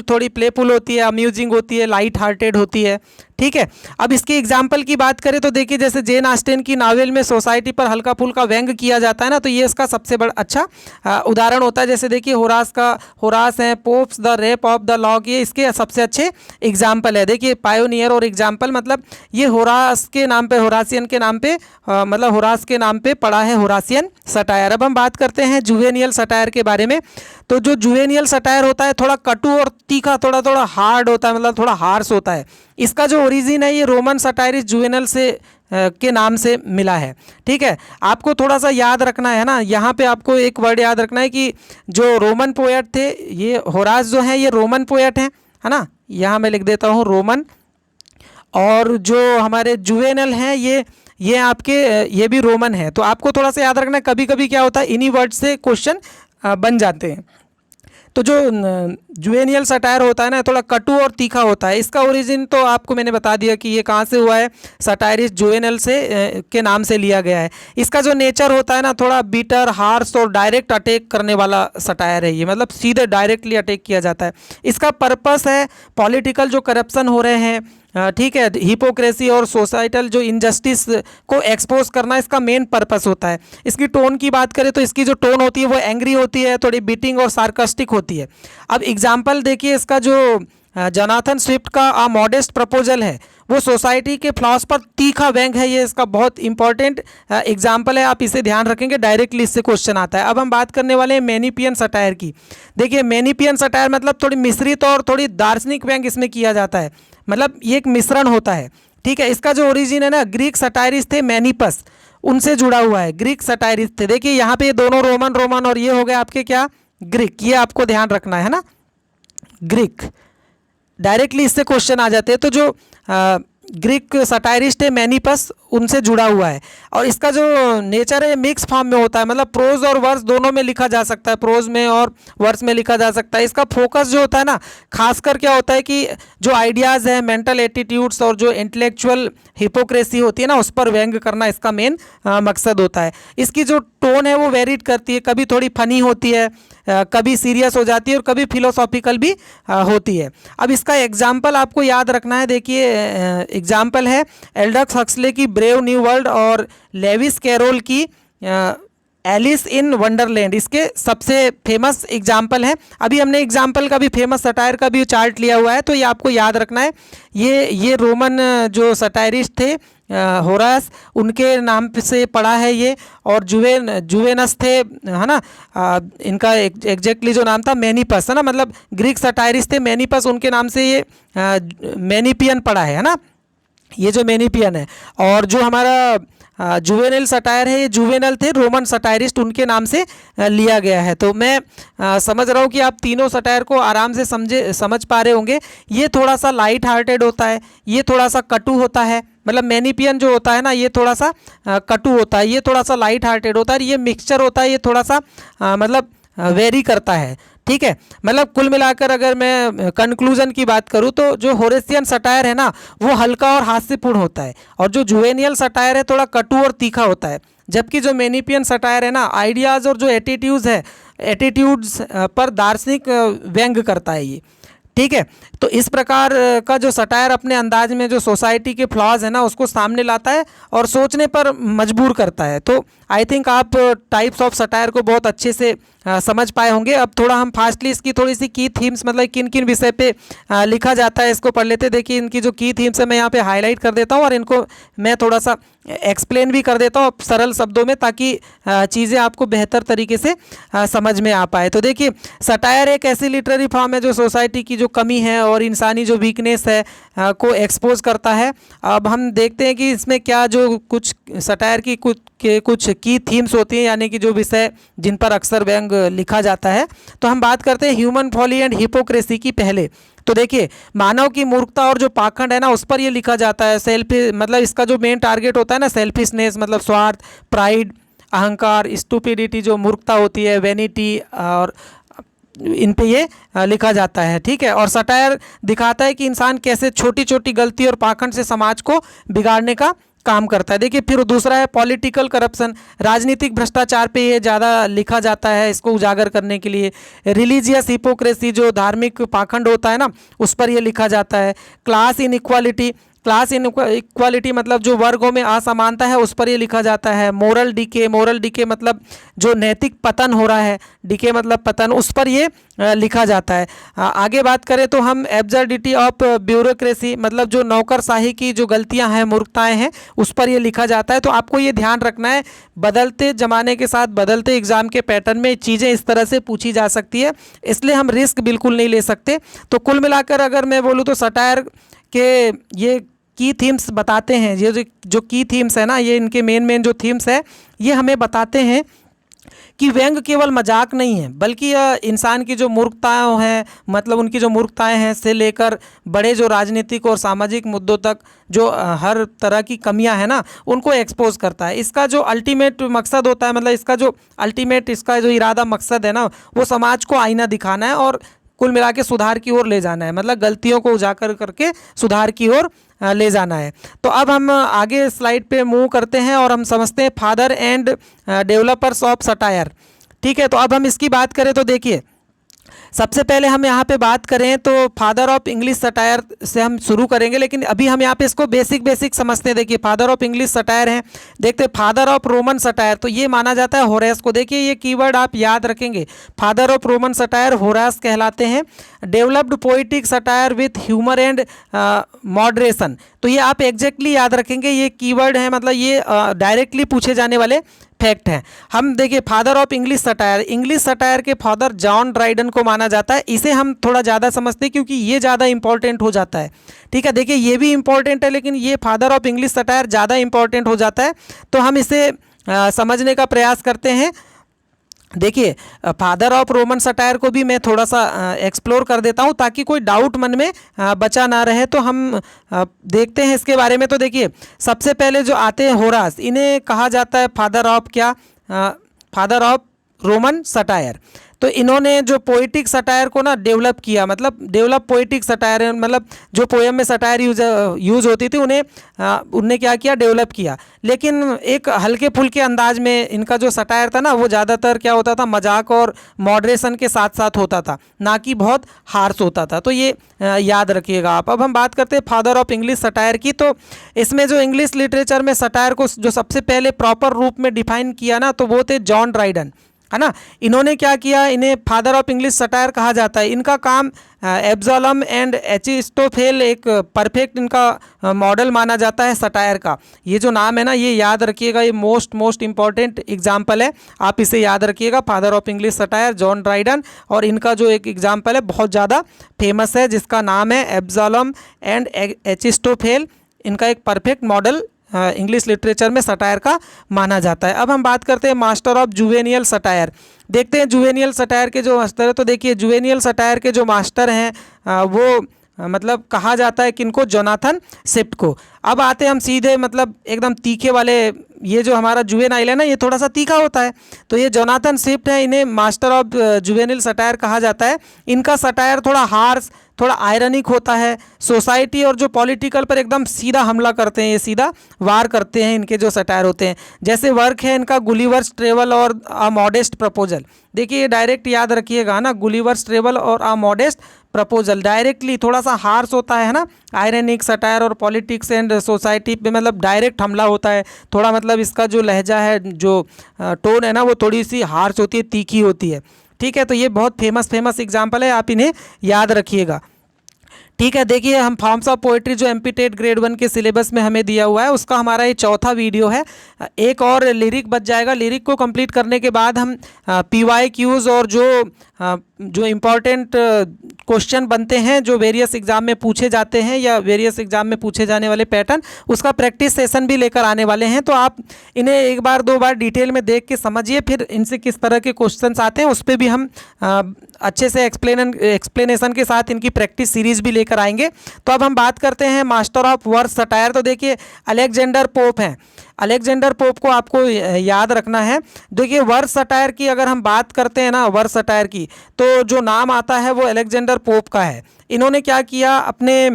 थोड़ी प्लेफुल होती है, अम्यूजिंग होती है, लाइट हार्टेड होती है। ठीक है, अब इसके एग्जाम्पल की बात करें तो देखिए जैसे जेन ऑस्टेन की नावल में सोसाइटी पर हल्का फुल्का व्यंग किया जाता है ना, तो ये इसका सबसे बड़ा अच्छा उदाहरण होता है। जैसे देखिए होरास है pops the rape of the log, ये इसके सबसे अच्छे एग्जाम्पल है। देखिए पायोनियर और एग्जाम्पल, मतलब ये होरास के नाम पे, होरासियन के नाम पे, मतलब होरास के नाम पे पड़ा है होरासियन सटायर। अब हम बात करते हैं जुवेनियल सटायर के बारे में। तो जो जुवेनियल सटायर होता है थोड़ा कटु और तीखा, थोड़ा हार्ड होता है, मतलब थोड़ा हार्श होता है। इसका जो ओरिजिन है ये रोमन सटायरिस जुवेनल से के नाम से मिला है। ठीक है, आपको थोड़ा सा याद रखना है ना, यहाँ पे आपको एक वर्ड याद रखना है कि जो रोमन पोएट थे, ये होरास जो है ये रोमन पोएट हैं, है ना। यहाँ मैं लिख देता हूँ रोमन, और जो हमारे जुवेनल हैं ये आपके ये भी रोमन है। तो आपको थोड़ा सा याद रखना है, कभी कभी क्या होता है इन्हीं वर्ड से क्वेश्चन बन जाते हैं। तो जो जुवेनियल सटायर होता है ना, थोड़ा कटु और तीखा होता है। इसका ओरिजिन तो आपको मैंने बता दिया कि ये कहाँ से हुआ है, सटायरिस जुवेनल से के नाम से लिया गया है। इसका जो नेचर होता है ना, थोड़ा बीटर, हार्श और डायरेक्ट अटैक करने वाला सटायर है ये, मतलब सीधे डायरेक्टली अटैक किया जाता है। इसका पर्पस है पॉलिटिकल जो करप्शन हो रहे हैं, ठीक है, हिपोक्रेसी और सोसाइटल जो इनजस्टिस को एक्सपोज करना इसका मेन पर्पस होता है। इसकी टोन की बात करें तो इसकी जो टोन होती है वो एंग्री होती है, थोड़ी बीटिंग और सार्कास्टिक होती है। अब एग्जाम्पल देखिए, इसका जो जोनाथन स्विफ्ट का आ मॉडेस्ट प्रपोजल है वो सोसाइटी के फ्लॉस पर तीखा व्यंग है। ये इसका बहुत इंपॉर्टेंट एग्जाम्पल है, आप इसे ध्यान रखेंगे, डायरेक्टली इससे क्वेश्चन आता है। अब हम बात करने वाले हैं मैनीपियन सटायर की। देखिए मैनीपियन सटायर मतलब थोड़ी मिश्रित और थोड़ी दार्शनिक व्यंग इसमें किया जाता है, मतलब ये एक मिश्रण होता है। ठीक है, इसका जो ओरिजिन है ना, ग्रीक सटायरिस थे मैनीपस, उनसे जुड़ा हुआ है। ग्रीक सटायरिस थे, देखिए यहाँ पे दोनों रोमन और ये हो गए आपके क्या, ग्रीक, ये आपको ध्यान रखना है ना, ग्रीक, डायरेक्टली इससे क्वेश्चन आ जाते हैं। तो जो ग्रीक सटायरिस्ट है मैनीपस, उनसे जुड़ा हुआ है। और इसका जो नेचर है मिक्स फॉर्म में होता है, मतलब प्रोज और वर्स दोनों में लिखा जा सकता है, प्रोज में और वर्स में लिखा जा सकता है। इसका फोकस जो होता है ना, खासकर क्या होता है कि जो आइडियाज़ है, मेंटल एटीट्यूड्स और जो इंटेलेक्चुअल हिपोक्रेसी होती है ना, उस पर व्यंग करना इसका मेन मकसद होता है। इसकी जो टोन है वो वेरीड करती है, कभी थोड़ी फनी होती है, कभी सीरियस हो जाती है और कभी फिलोसॉफिकल भी होती है। अब इसका एग्जाम्पल आपको याद रखना है। देखिए एग्जाम्पल है एल्डक्स हक्सले की ब्रेव न्यू वर्ल्ड और लेविस कैरोल की एलिस इन वंडरलैंड, इसके सबसे फेमस एग्जाम्पल हैं। अभी हमने एग्जाम्पल का भी, फेमस सटायर का भी चार्ट लिया हुआ है, तो ये आपको याद रखना है। ये रोमन जो सटायरिस्ट थे होरास, उनके नाम से पड़ा है ये। और जुवेनस थे, है ना, इनका एग्जैक्टली जो नाम था मैनीपस, है ना, मतलब ग्रीक सटायरिस्ट थे मैनीपस, उनके नाम से ये मैनीपियन पड़ा है ना, ये जो मैनीपियन है। और जो हमारा जुवेनल सटायर है, ये जुवेनल थे रोमन सटायरिस्ट, उनके नाम से लिया गया है। तो मैं समझ रहा हूँ कि आप तीनों सटायर को आराम से समझ पा रहे होंगे। ये थोड़ा सा लाइट हार्टेड होता है, ये थोड़ा सा कटु होता है, मतलब मैनीपियन जो होता है ना, ये थोड़ा सा कटु होता है, ये थोड़ा सा लाइट हार्टेड होता है, ये मिक्सचर होता है, ये थोड़ा सा मतलब वेरी करता है। ठीक है, मतलब कुल मिलाकर अगर मैं कंक्लूजन की बात करूं तो जो होरेशियन सटायर है ना वो हल्का और हास्यपूर्ण होता है, और जो जुवेनियल सटायर है थोड़ा कटु और तीखा होता है। जबकि जो मैनीपियन सटायर है ना, आइडियाज़ और जो एटीट्यूड्स पर दार्शनिक व्यंग करता है ये। ठीक है। तो इस प्रकार का जो सटायर अपने अंदाज में जो सोसाइटी के फ्लॉज है ना उसको सामने लाता है और सोचने पर मजबूर करता है। तो आई थिंक आप टाइप्स ऑफ सटायर को बहुत अच्छे से समझ पाए होंगे। अब थोड़ा हम फास्टली इसकी थोड़ी सी की थीम्स, मतलब किन किन विषय पे लिखा जाता है, इसको पढ़ लेते। देखिए इनकी जो की थीम्स है मैं यहाँ पे हाईलाइट कर देता हूँ और इनको मैं थोड़ा सा एक्सप्लेन भी कर देता हूँ सरल शब्दों में, ताकि चीज़ें आपको बेहतर तरीके से समझ में आ पाए। तो देखिए सटायर एक ऐसी लिटरेरी फॉर्म है जो सोसाइटी की जो कमी है और इंसानी जो वीकनेस है को एक्सपोज करता है। अब हम देखते हैं कि इसमें क्या जो कुछ सटायर की कुछ की थीम्स होती हैं, यानी कि जो विषय जिन पर अक्सर व्यंग लिखा जाता है। तो हम बात करते हैं ह्यूमन फॉली एंड हिपोक्रेसी की पहले। तो देखिए मानव की मूर्खता और जो पाखंड है ना उस पर ये लिखा जाता है। मतलब इसका जो मेन टारगेट होता है ना सेल्फिशनेस, मतलब स्वार्थ, प्राइड, अहंकार, स्टूपिडिटी जो मूर्खता होती है, वेनिटी, और इन पे ये लिखा जाता है। ठीक है। और सटायर दिखाता है कि इंसान कैसे छोटी छोटी गलती और पाखंड से समाज को बिगाड़ने का काम करता है। देखिए फिर दूसरा है पॉलिटिकल करप्शन, राजनीतिक भ्रष्टाचार पे ये ज़्यादा लिखा जाता है इसको उजागर करने के लिए। रिलीजियस हिपोक्रेसी जो धार्मिक पाखंड होता है ना उस पर ये लिखा जाता है। क्लास इनइक्वालिटी, क्लास इक्वालिटी मतलब जो वर्गों में असमानता है उस पर ये लिखा जाता है। मोरल डीके मतलब जो नैतिक पतन हो रहा है, डीके मतलब पतन, उस पर ये लिखा जाता है। आगे बात करें तो हम एब्सर्डिटी ऑफ ब्यूरोक्रेसी, मतलब जो नौकरशाही की जो गलतियां हैं, मूर्खताएं हैं, उस पर ये लिखा जाता है। तो आपको ये ध्यान रखना है बदलते ज़माने के साथ बदलते एग्ज़ाम के पैटर्न में चीज़ें इस तरह से पूछी जा सकती है, इसलिए हम रिस्क बिल्कुल नहीं ले सकते। तो कुल मिलाकर अगर मैं बोलूँ तो सटायर के ये की थीम्स बताते हैं, ये जो की थीम्स है ना, ये इनके मेन जो थीम्स है ये हमें बताते हैं कि व्यंग केवल मजाक नहीं है, बल्कि यह इंसान की जो मूर्खताएं हैं, मतलब उनकी जो मूर्खताएं हैं से लेकर बड़े जो राजनीतिक और सामाजिक मुद्दों तक जो हर तरह की कमियां हैं ना उनको एक्सपोज करता है। इसका जो अल्टीमेट मकसद होता है, मतलब इसका जो इरादा मकसद है ना वो समाज को आईना दिखाना है और कुल मिला के सुधार की ओर ले जाना है, मतलब गलतियों को उजागर करके सुधार की ओर ले जाना है। तो अब हम आगे स्लाइड पे मूव करते हैं और हम समझते हैं father and developers of satire. ठीक है। तो अब हम इसकी बात करें तो देखिए सबसे पहले हम यहाँ पे बात करें तो फादर ऑफ इंग्लिश सटायर से हम शुरू करेंगे, लेकिन अभी हम यहाँ पे इसको बेसिक समझते हैं। देखिए फादर ऑफ इंग्लिश सटायर हैं, देखते हैं फादर ऑफ रोमन सटायर, तो ये माना जाता है होरेस को। देखिए ये कीवर्ड आप याद रखेंगे, father of Roman satire Horace कहलाते हैं। Developed poetic satire with humour and moderation, तो ये आप एग्जैक्टली याद रखेंगे, ये कीवर्ड है, मतलब ये डायरेक्टली पूछे जाने वाले फैक्ट हैं। हम देखिए फादर ऑफ इंग्लिश सटायर के फादर जॉन ड्राइडन को माना जाता है। इसे हम थोड़ा ज़्यादा समझते हैं क्योंकि ये ज़्यादा इंपॉर्टेंट हो जाता है। ठीक है। देखिए ये भी इंपॉर्टेंट है लेकिन ये फादर ऑफ इंग्लिश सटायर ज़्यादा इंपॉर्टेंट हो जाता है, तो हम इसे समझने का प्रयास करते हैं। देखिए फादर ऑफ रोमन सटायर को भी मैं थोड़ा सा एक्सप्लोर कर देता हूँ ताकि कोई डाउट मन में बचा ना रहे। तो हम देखते हैं इसके बारे में। तो देखिए सबसे पहले जो आते हैं होरास, इन्हें कहा जाता है फादर ऑफ क्या, फादर ऑफ रोमन सटायर। तो इन्होंने जो पोइटिक सटायर को ना डेवलप किया, मतलब डेवलप पोइटिक सटायर, मतलब जो पोएम में सटायर यूज़ होती थी उन्हें क्या किया, डेवलप किया। लेकिन एक हल्के फुल्के अंदाज में इनका जो सटायर था ना वो ज़्यादातर क्या होता था, मजाक और मॉडरेशन के साथ साथ होता था, ना कि बहुत हार्श होता था। तो ये याद रखिएगा आप। अब हम बात करते हैं फादर ऑफ इंग्लिश सटायर की। तो इसमें जो इंग्लिश लिटरेचर में सटायर को जो सबसे पहले प्रॉपर रूप में डिफाइन किया ना तो वो थे जॉन ड्राइडन, है ना। इन्होंने क्या किया, इन्हें फादर ऑफ इंग्लिश सटायर कहा जाता है। इनका काम एब्सोलम एंड एचिस्टोफेल एक परफेक्ट इनका मॉडल माना जाता है सटायर का। ये जो नाम है ना ये याद रखिएगा, ये मोस्ट इंपॉर्टेंट एग्जाम्पल है, आप इसे याद रखिएगा, father of English satire John Dryden. और इनका जो एक एग्जाम्पल है बहुत ज़्यादा फेमस है जिसका नाम है एब्सोलम एंड एचिस्टोफेल। इनका एक परफेक्ट मॉडल इंग्लिश लिटरेचर में सटायर का माना जाता है। अब हम बात करते हैं मास्टर ऑफ जुवेनियल सटायर। देखते हैं जुवेनियल सटायर के जो मास्टर है। तो देखिए जुवेनियल सटायर के जो मास्टर हैं वो मतलब कहा जाता है किनको, जोनाथन स्विफ्ट को। अब आते हैं हम सीधे मतलब एकदम तीखे वाले, ये जो हमारा जुवेनाइल है ना ये थोड़ा सा तीखा होता है, तो ये जोनाथन स्विफ्ट है, इन्हें मास्टर ऑफ जुवेनियल सटायर कहा जाता है। इनका सटायर थोड़ा हार्श, थोड़ा आयरनिक होता है, सोसाइटी और जो पॉलिटिकल पर एकदम सीधा हमला करते हैं, ये सीधा वार करते हैं इनके जो सटायर होते हैं। जैसे वर्क है इनका गुलिवर्स ट्रेवल और अ मॉडेस्ट प्रपोजल। देखिए ये डायरेक्ट याद रखिएगा ना, गुलिवर्स ट्रेवल और अ मॉडेस्ट प्रपोजल डायरेक्टली थोड़ा सा हार्श होता है ना, आयरनिक सटायर और पॉलिटिक्स एंड सोसाइटी पे मतलब डायरेक्ट हमला होता है, थोड़ा मतलब इसका जो लहजा है, जो टोन है ना, वो थोड़ी सी हार्श होती है, तीखी होती है। ठीक है, तो ये बहुत फेमस एग्जाम्पल है, आप इन्हें याद रखिएगा। ठीक है, देखिए हम फॉर्म्स ऑफ पोएट्री जो एमपी टेट ग्रेड 1 के सिलेबस में हमें दिया हुआ है, उसका हमारा ये चौथा वीडियो है। एक और लिरिक बच जाएगा। लिरिक को कंप्लीट करने के बाद हम PYQs और जो इम्पॉर्टेंट क्वेश्चन बनते हैं, जो वेरियस एग्जाम में पूछे जाते हैं या वेरियस एग्जाम में पूछे जाने वाले पैटर्न, उसका प्रैक्टिस सेशन भी लेकर आने वाले हैं। तो आप इन्हें एक बार दो बार डिटेल में देख के समझिए, फिर इनसे किस तरह के क्वेश्चंस आते हैं उस पर भी हम अच्छे से एक्सप्लेनेशन के साथ इनकी प्रैक्टिस सीरीज भी लेकर आएंगे। तो अब हम बात करते हैं मास्टर ऑफ वर्स सटायर। तो देखिए अलेक्जेंडर पोप हैं। अलेक्जेंडर पोप को आपको याद रखना है। देखिए वर्स सटायर की अगर हम बात करते हैं ना, वर्स सटायर की, तो जो नाम आता है वो अलेक्जेंडर पोप का है। इन्होंने क्या किया, अपने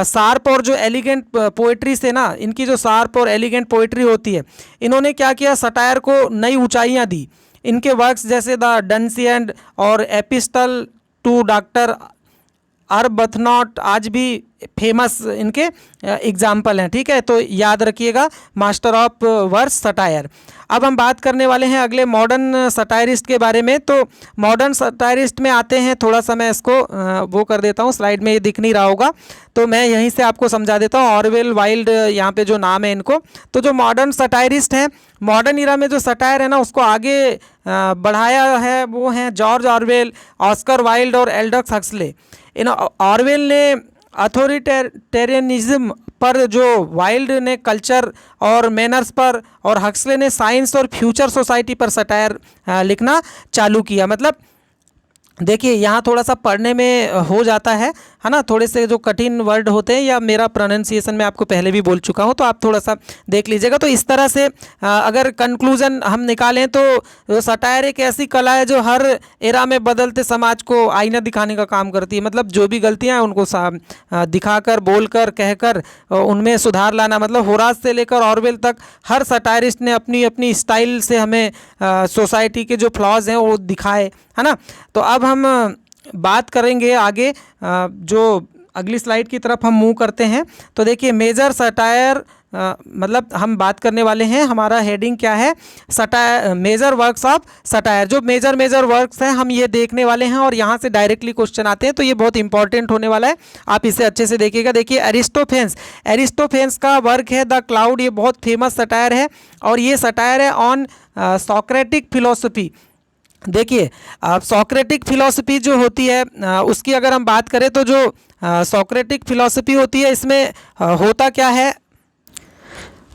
शार्प और जो एलिगेंट पोएट्री से ना, इनकी जो शार्प और एलिगेंट पोएट्री होती है, इन्होंने क्या किया, सटायर को नई ऊंचाइयां दी। इनके वर्क्स जैसे द डनसिएंड और एपिस्टल टू डॉक्टर अर्बथनॉट आज भी फेमस इनके एग्जाम्पल हैं। ठीक है, तो याद रखिएगा मास्टर ऑफ वर्स सटायर। अब हम बात करने वाले हैं अगले मॉडर्न सटायरिस्ट के बारे में। तो मॉडर्न सटायरिस्ट में आते हैं, थोड़ा सा मैं इसको वो कर देता हूँ, स्लाइड में ये दिख नहीं रहा होगा तो मैं यहीं से आपको समझा देता हूँ। ऑरवेल, वाइल्ड, यहाँ पे जो नाम है इनको। तो जो मॉडर्न सटायरिस्ट हैं, मॉडर्न इरा में जो सटायर है ना, उसको आगे बढ़ाया है, वो हैं जॉर्ज ऑरवेल, ऑस्कर वाइल्ड और एल्डस हक्सले। इन ऑरवेल ने अथॉरिटेरियनिज्म पर, जो वाइल्ड ने कल्चर और मैनर्स पर, और हक्सले ने साइंस और फ्यूचर सोसाइटी पर सटायर लिखना चालू किया। मतलब देखिए यहाँ थोड़ा सा पढ़ने में हो जाता है ना, थोड़े से जो कठिन वर्ड होते हैं, या मेरा प्रोनाउंसिएशन मैं आपको पहले भी बोल चुका हूँ, तो आप थोड़ा सा देख लीजिएगा। तो इस तरह से अगर कंक्लूजन हम निकालें तो सटायर एक ऐसी कला है जो हर एरा में बदलते समाज को आईना दिखाने का काम करती है। मतलब जो भी गलतियाँ हैं उनको दिखाकर, बोलकर, कहकर उनमें सुधार लाना। मतलब होरास से लेकर ऑरवेल तक हर सटायरिस्ट ने अपनी अपनी स्टाइल से हमें सोसाइटी के जो फ्लॉज हैं वो दिखाए, है ना। तो अब हम बात करेंगे आगे, जो अगली स्लाइड की तरफ हम मूव करते हैं। तो देखिए मेजर सटायर, मतलब हम बात करने वाले हैं, हमारा हेडिंग क्या है, satire, major works of satire. जो मेजर वर्क्स हैं हम ये देखने वाले हैं, और यहाँ से डायरेक्टली क्वेश्चन आते हैं, तो ये बहुत इंपॉर्टेंट होने वाला है, आप इसे अच्छे से देखिएगा। देखिए एरिस्टोफेंस का वर्क है द क्लाउड, ये बहुत फेमस सटायर है, और ये सटायर है ऑन सोक्रेटिक फिलोसफी। देखिए सोक्रेटिक फिलॉसफी जो होती है, उसकी अगर हम बात करें तो जो सोक्रेटिक फिलॉसफी होती है, इसमें होता क्या है,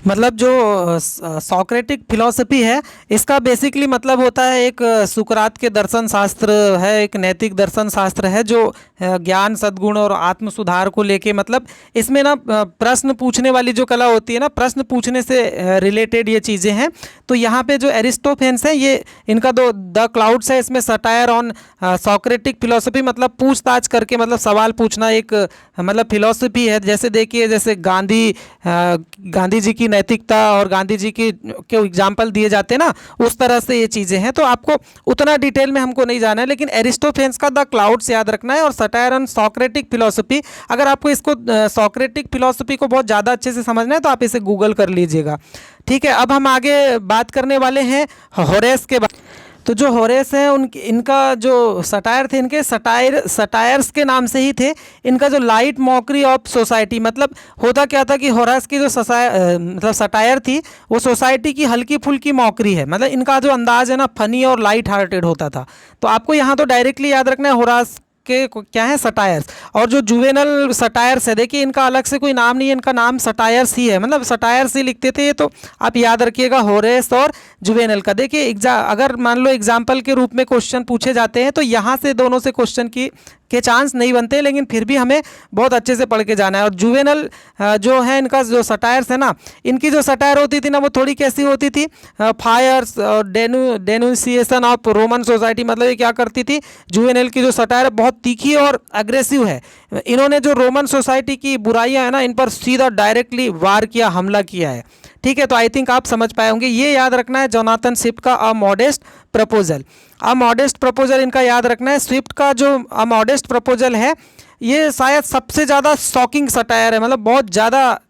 मतलब जो सोक्रेटिक फिलॉसफी है, इसका बेसिकली मतलब होता है एक सुकरात के दर्शन शास्त्र है, एक नैतिक दर्शन शास्त्र है, जो ज्ञान, सद्गुण और आत्म सुधार को लेके, मतलब इसमें ना प्रश्न पूछने वाली जो कला होती है ना, प्रश्न पूछने से रिलेटेड ये चीज़ें हैं। तो यहाँ पे जो एरिस्टोफेंस है, ये इनका द क्लाउड्स है, इसमें सटायर ऑन सोक्रेटिक फिलॉसफी, मतलब पूछताछ करके, मतलब सवाल पूछना एक मतलब फिलॉसफी है। जैसे देखिए, जैसे गांधी जी की नैतिकता और गांधी जी के एग्जाम्पल दिए जाते हैं ना, उस तरह से ये चीज़ें हैं। तो आपको उतना डिटेल में हमको नहीं जाना है, लेकिन एरिस्टोफेंस का द क्लाउड्स याद रखना है, और सटायर ऑन सोक्रेटिक फिलॉसफी। अगर आपको इसको सोक्रेटिक फिलॉसफी को बहुत ज़्यादा अच्छे से समझना है तो आप इसे गूगल कर लीजिएगा। ठीक है, अब हम आगे बात करने वाले हैं होरेस के बारे। तो जो होरेस हैं, इनका जो सटायर थे, इनके सटायर्स के नाम से ही थे। इनका जो लाइट मॉकरी ऑफ सोसाइटी, मतलब होता क्या था कि होरेस की जो मतलब सटायर थी, वो सोसाइटी की हल्की फुल्की मॉकरी है। मतलब इनका जो अंदाज है ना, फनी और लाइट हार्टेड होता था। तो आपको यहाँ तो डायरेक्टली याद रखना है होरास के क्या है, सटायर्स। और जो जुवेनल सटायर्स है, देखिए इनका अलग से कोई नाम नहीं है, इनका नाम सटायर्स ही है, मतलब सटायर्स ही लिखते थे। तो आप याद रखिएगा होरेस और जुवेनल का। देखिए अगर मान लो एग्जाम्पल के रूप में क्वेश्चन पूछे जाते हैं, तो यहाँ से दोनों से क्वेश्चन के चांस नहीं बनते, लेकिन फिर भी हमें बहुत अच्छे से पढ़ के जाना है। और जुवेनल जो है, इनका जो सटायर्स है ना, इनकी जो सटायर होती थी ना, वो थोड़ी कैसी होती थी, फायर्स और डेनुंसिएशन ऑफ रोमन सोसाइटी। मतलब ये क्या करती थी, जुवेनल की जो सटायर है बहुत तीखी और अग्रेसिव है। इन्होंने जो रोमन सोसाइटी की बुराइयां है ना, इन पर सीधा डायरेक्टली वार किया, हमला किया है। ठीक है, तो आई थिंक आप समझ पाए होंगे। ये याद रखना है, जोनाथन स्विफ्ट का अ मॉडेस्ट प्रपोजल। अ मॉडेस्ट प्रपोजल इनका याद रखना है। स्विफ्ट का जो अ मॉडेस्ट प्रपोजल है ये शायद सबसे ज़्यादा शॉकिंग सटायर है, मतलब बहुत ज़्यादा।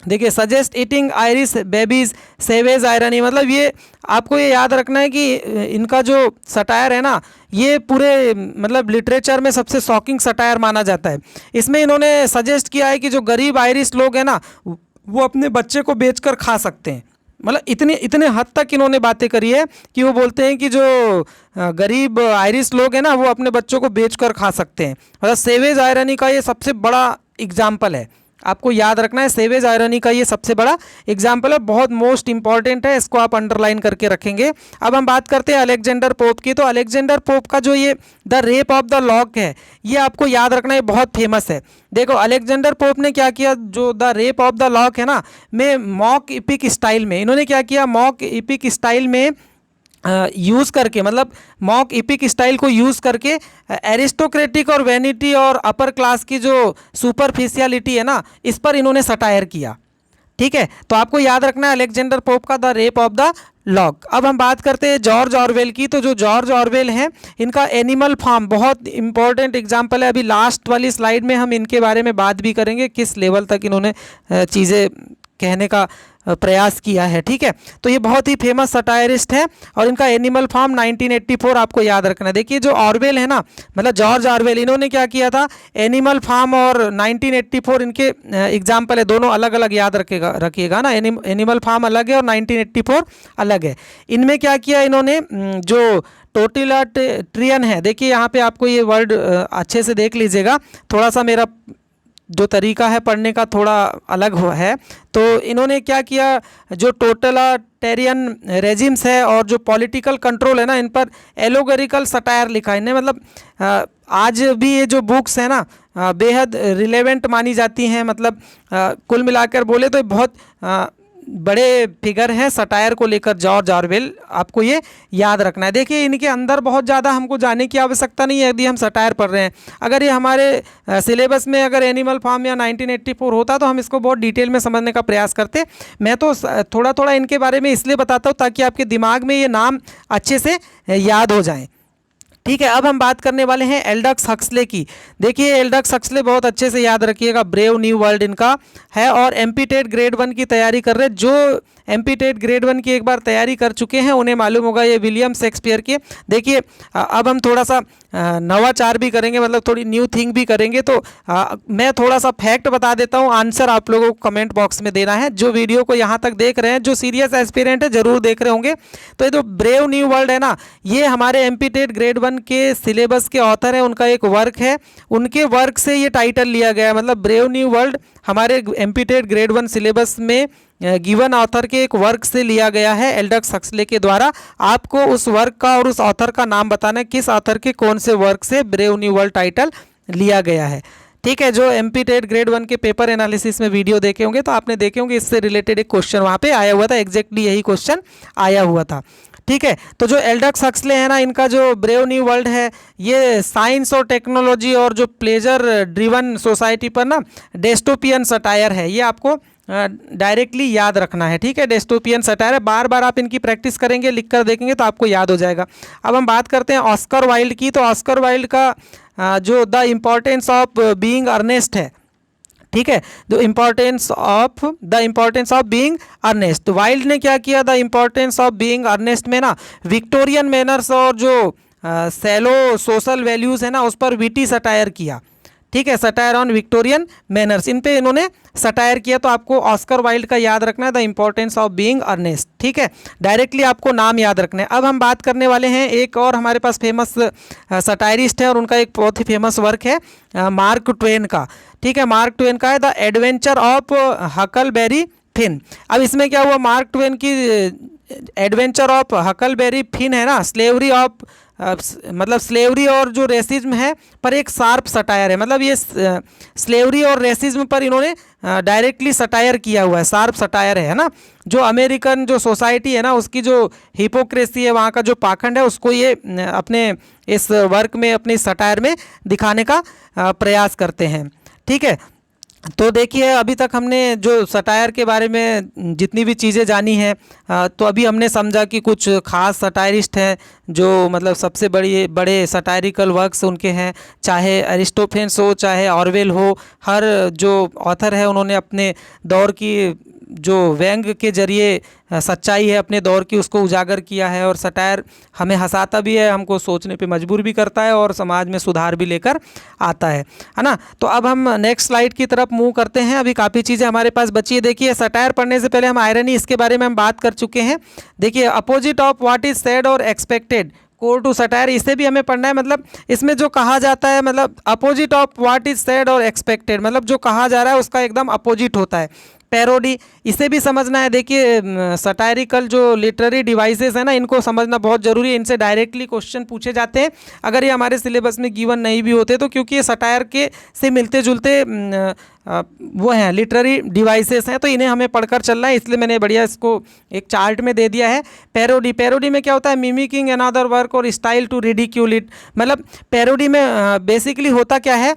देखिए, suggest eating Irish babies savage irony, मतलब ये आपको ये याद रखना है कि इनका जो सटायर है ना, ये पूरे मतलब लिटरेचर में सबसे शॉकिंग सटायर माना जाता है। इसमें इन्होंने सजेस्ट किया है कि जो गरीब आयरिश लोग हैं ना, वो अपने बच्चे को बेचकर खा सकते हैं। मतलब इतने हद तक इन्होंने बातें करी है कि वो बोलते हैं कि जो गरीब आयरिश लोग हैं ना, वो अपने बच्चों को बेचकर खा सकते हैं। मतलब सेवेज आयरनी का ये सबसे बड़ा एग्जाम्पल है, आपको याद रखना है। सेवेज आयरनी का ये सबसे बड़ा एग्जाम्पल है, बहुत मोस्ट इंपॉर्टेंट है, इसको आप अंडरलाइन करके रखेंगे। अब हम बात करते हैं अलेक्जेंडर पोप की। तो अलेक्जेंडर पोप का जो ये the rape of the lock है, ये आपको याद रखना है, बहुत फेमस है। देखो, अलेक्जेंडर पोप ने क्या किया, जो the rape of the lock है ना, में मॉक इपिक स्टाइल में इन्होंने क्या किया, मॉक इपिक स्टाइल में यूज़ करके, मतलब मॉक इपिक स्टाइल को यूज़ करके एरिस्टोक्रेटिक और वैनिटी और अपर क्लास की जो सुपरफिशियलिटी है ना, इस पर इन्होंने सटायर किया। ठीक है, तो आपको याद रखना है अलेक्जेंडर पोप का the rape of the lock. अब हम बात करते हैं जॉर्ज ऑरवेल की। तो जो जॉर्ज ऑरवेल हैं, इनका एनिमल फार्म बहुत इंपॉर्टेंट एग्जाम्पल है। अभी लास्ट वाली स्लाइड में हम इनके बारे में बात भी करेंगे, किस लेवल तक इन्होंने चीज़ें कहने का प्रयास किया है। ठीक है, तो ये बहुत ही फेमस सटायरिस्ट है और इनका एनिमल फार्म 1984 आपको याद रखना है। देखिए, जो ऑरवेल है ना, मतलब जॉर्ज ऑरवेल, इन्होंने क्या किया था, एनिमल फार्म और 1984 इनके एग्जाम्पल है, दोनों अलग अलग याद रखिएगा ना। एनिमल फार्म अलग है और 1984 अलग है। इनमें क्या किया इन्होंने, जो टोटिलिटेरियन है, देखिए यहाँ पे आपको ये वर्ड अच्छे से देख लीजिएगा, थोड़ा सा मेरा जो तरीका है पढ़ने का थोड़ा अलग है। तो इन्होंने क्या किया, जो टोटलिटेरियन रेजिम्स है और जो पॉलिटिकल कंट्रोल है ना, इन पर एलोगरिकल सटायर लिखा है इन्हें। मतलब आज भी ये जो बुक्स है ना, बेहद रिलेवेंट मानी जाती हैं। मतलब कुल मिलाकर बोले तो बहुत बड़े फिगर हैं सटायर को लेकर जॉर्ज ऑरवेल, आपको ये याद रखना है। देखिए, इनके अंदर बहुत ज़्यादा हमको जाने की आवश्यकता नहीं है यदि हम सटायर पढ़ रहे हैं। अगर ये हमारे सिलेबस में अगर एनिमल फार्म या 1984 होता तो हम इसको बहुत डिटेल में समझने का प्रयास करते। मैं तो थोड़ा थोड़ा इनके बारे में इसलिए बताता हूँ ताकि आपके दिमाग में ये नाम अच्छे से याद हो जाएँ। ठीक है, अब हम बात करने वाले हैं एल्डक्स हक्सले की। देखिए, एल्डक्स हक्सले बहुत अच्छे से याद रखिएगा, ब्रेव न्यू वर्ल्ड इनका है और एमपी-टेट ग्रेड 1 की तैयारी कर रहे हैं। जो एमपी-टेट ग्रेड 1 की एक बार तैयारी कर चुके हैं उन्हें मालूम होगा ये विलियम शेक्सपियर के। देखिए, अब हम थोड़ा सा नवाचार भी करेंगे, मतलब थोड़ी न्यू थिंग भी करेंगे। तो मैं थोड़ा सा फैक्ट बता देता हूँ, आंसर आप लोगों को कमेंट बॉक्स में देना है। जो वीडियो को यहाँ तक देख रहे हैं, जो सीरियस एस्पिरेंट है जरूर देख रहे होंगे। तो ये जो ब्रेव न्यू वर्ल्ड है ना, ये हमारे एमपी-टेट ग्रेड 1 के सिलेबस के ऑथर हैं, उनका एक वर्क है, उनके वर्क से ये टाइटल लिया गया है। मतलब ब्रेव न्यू वर्ल्ड हमारे एमपी-टेट ग्रेड 1 सिलेबस में गिवन ऑथर के एक वर्क से लिया गया है एल्डक्स हक्सले के द्वारा। आपको उस वर्क का और उस ऑथर का नाम बताना है, किस ऑथर के कौन से वर्क से ब्रेव न्यू वर्ल्ड टाइटल लिया गया है। ठीक है, जो एमपी-टेट ग्रेड 1 के पेपर एनालिसिस में वीडियो देखे होंगे तो आपने देखे होंगे, इससे रिलेटेड एक क्वेश्चन वहाँ पे आया हुआ था, एग्जैक्टली यही क्वेश्चन आया हुआ था। ठीक है, तो जो एल्डक्स हक्सले है ना, इनका जो ब्रेव न्यू वर्ल्ड है, ये साइंस और टेक्नोलॉजी और जो प्लेजर ड्रिवन सोसाइटी पर ना डिस्टोपियन सटायर है, ये आपको डायरेक्टली याद रखना है। ठीक है, डिस्टोपियन सटायर है, बार बार आप इनकी प्रैक्टिस करेंगे, लिख कर देखेंगे तो आपको याद हो जाएगा। अब हम बात करते हैं ऑस्कर वाइल्ड की। तो ऑस्कर वाइल्ड का जो the importance of being Earnest है, ठीक है, the importance of being Earnest. Wilde ने क्या किया, the importance of being Earnest में ना विक्टोरियन मैनर्स और जो सैलो सोशल वैल्यूज़ है ना, उस पर विटी सटायर किया। ठीक है, सटायर ऑन विक्टोरियन मैनर्स, इन पे इन्होंने सटायर किया। तो आपको ऑस्कर वाइल्ड का याद रखना है, the importance of being Earnest. ठीक है, डायरेक्टली आपको नाम याद रखना है। अब हम बात करने वाले हैं, एक और हमारे पास फेमस सटायरिस्ट है और उनका एक बहुत ही फेमस वर्क है मार्क ट्वेन का। ठीक है, मार्क ट्वेन का है the adventure of Huckleberry Finn. अब इसमें क्या हुआ, मार्क ट्वेन की एडवेंचर ऑफ हकलबेरी फिन है ना, स्लेवरी ऑफ मतलब स्लेवरी और जो रेसिज्म है पर एक शार्प सटायर है। मतलब ये स्लेवरी और रेसिज्म पर इन्होंने डायरेक्टली सटायर किया हुआ है, शार्प सटायर है ना। जो अमेरिकन जो सोसाइटी है ना, उसकी जो हिपोक्रेसी है, वहाँ का जो पाखंड है, उसको ये अपने इस वर्क में, अपनी सटायर में दिखाने का प्रयास करते हैं। ठीक है, तो देखिए अभी तक हमने जो सटायर के बारे में जितनी भी चीज़ें जानी हैं, तो अभी हमने समझा कि कुछ खास सटायरिस्ट हैं जो मतलब सबसे बड़ी बड़े सटायरिकल वर्क्स उनके हैं, चाहे अरिस्टोफेन्स हो चाहे ऑरवेल हो। हर जो ऑथर है उन्होंने अपने दौर की जो व्यंग के जरिए सच्चाई है अपने दौर की उसको उजागर किया है। और सटायर हमें हंसाता भी है, हमको सोचने पे मजबूर भी करता है और समाज में सुधार भी लेकर आता है ना। तो अब हम नेक्स्ट स्लाइड की तरफ मूव करते हैं। अभी काफ़ी चीज़ें हमारे पास बची है। देखिए सटायर पढ़ने से पहले हम आयरनी इसके बारे में हम बात कर चुके हैं। देखिए opposite of what is said और एक्सपेक्टेड कोर टू सटायर, इसे भी हमें पढ़ना है। मतलब इसमें जो कहा जाता है, मतलब opposite of what is said और एक्सपेक्टेड, मतलब जो कहा जा रहा है उसका एकदम अपोजिट होता है। पैरोडी, इसे भी समझना है। देखिए सटायरिकल जो लिटरेरी डिवाइसेस है ना, इनको समझना बहुत ज़रूरी है। इनसे डायरेक्टली क्वेश्चन पूछे जाते हैं अगर ये हमारे सिलेबस में गिवन नहीं भी होते तो, क्योंकि ये सटायर के से मिलते जुलते वो हैं, लिटरेरी डिवाइसेस हैं, तो इन्हें हमें पढ़कर चलना है। इसलिए मैंने बढ़िया इसको एक चार्ट में दे दिया है। पैरोडी, पैरोडी में क्या होता है? मिमिकिंग अनदर वर्क और स्टाइल टू रिडिक्यूल इट। मतलब पैरोडी में बेसिकली होता क्या है,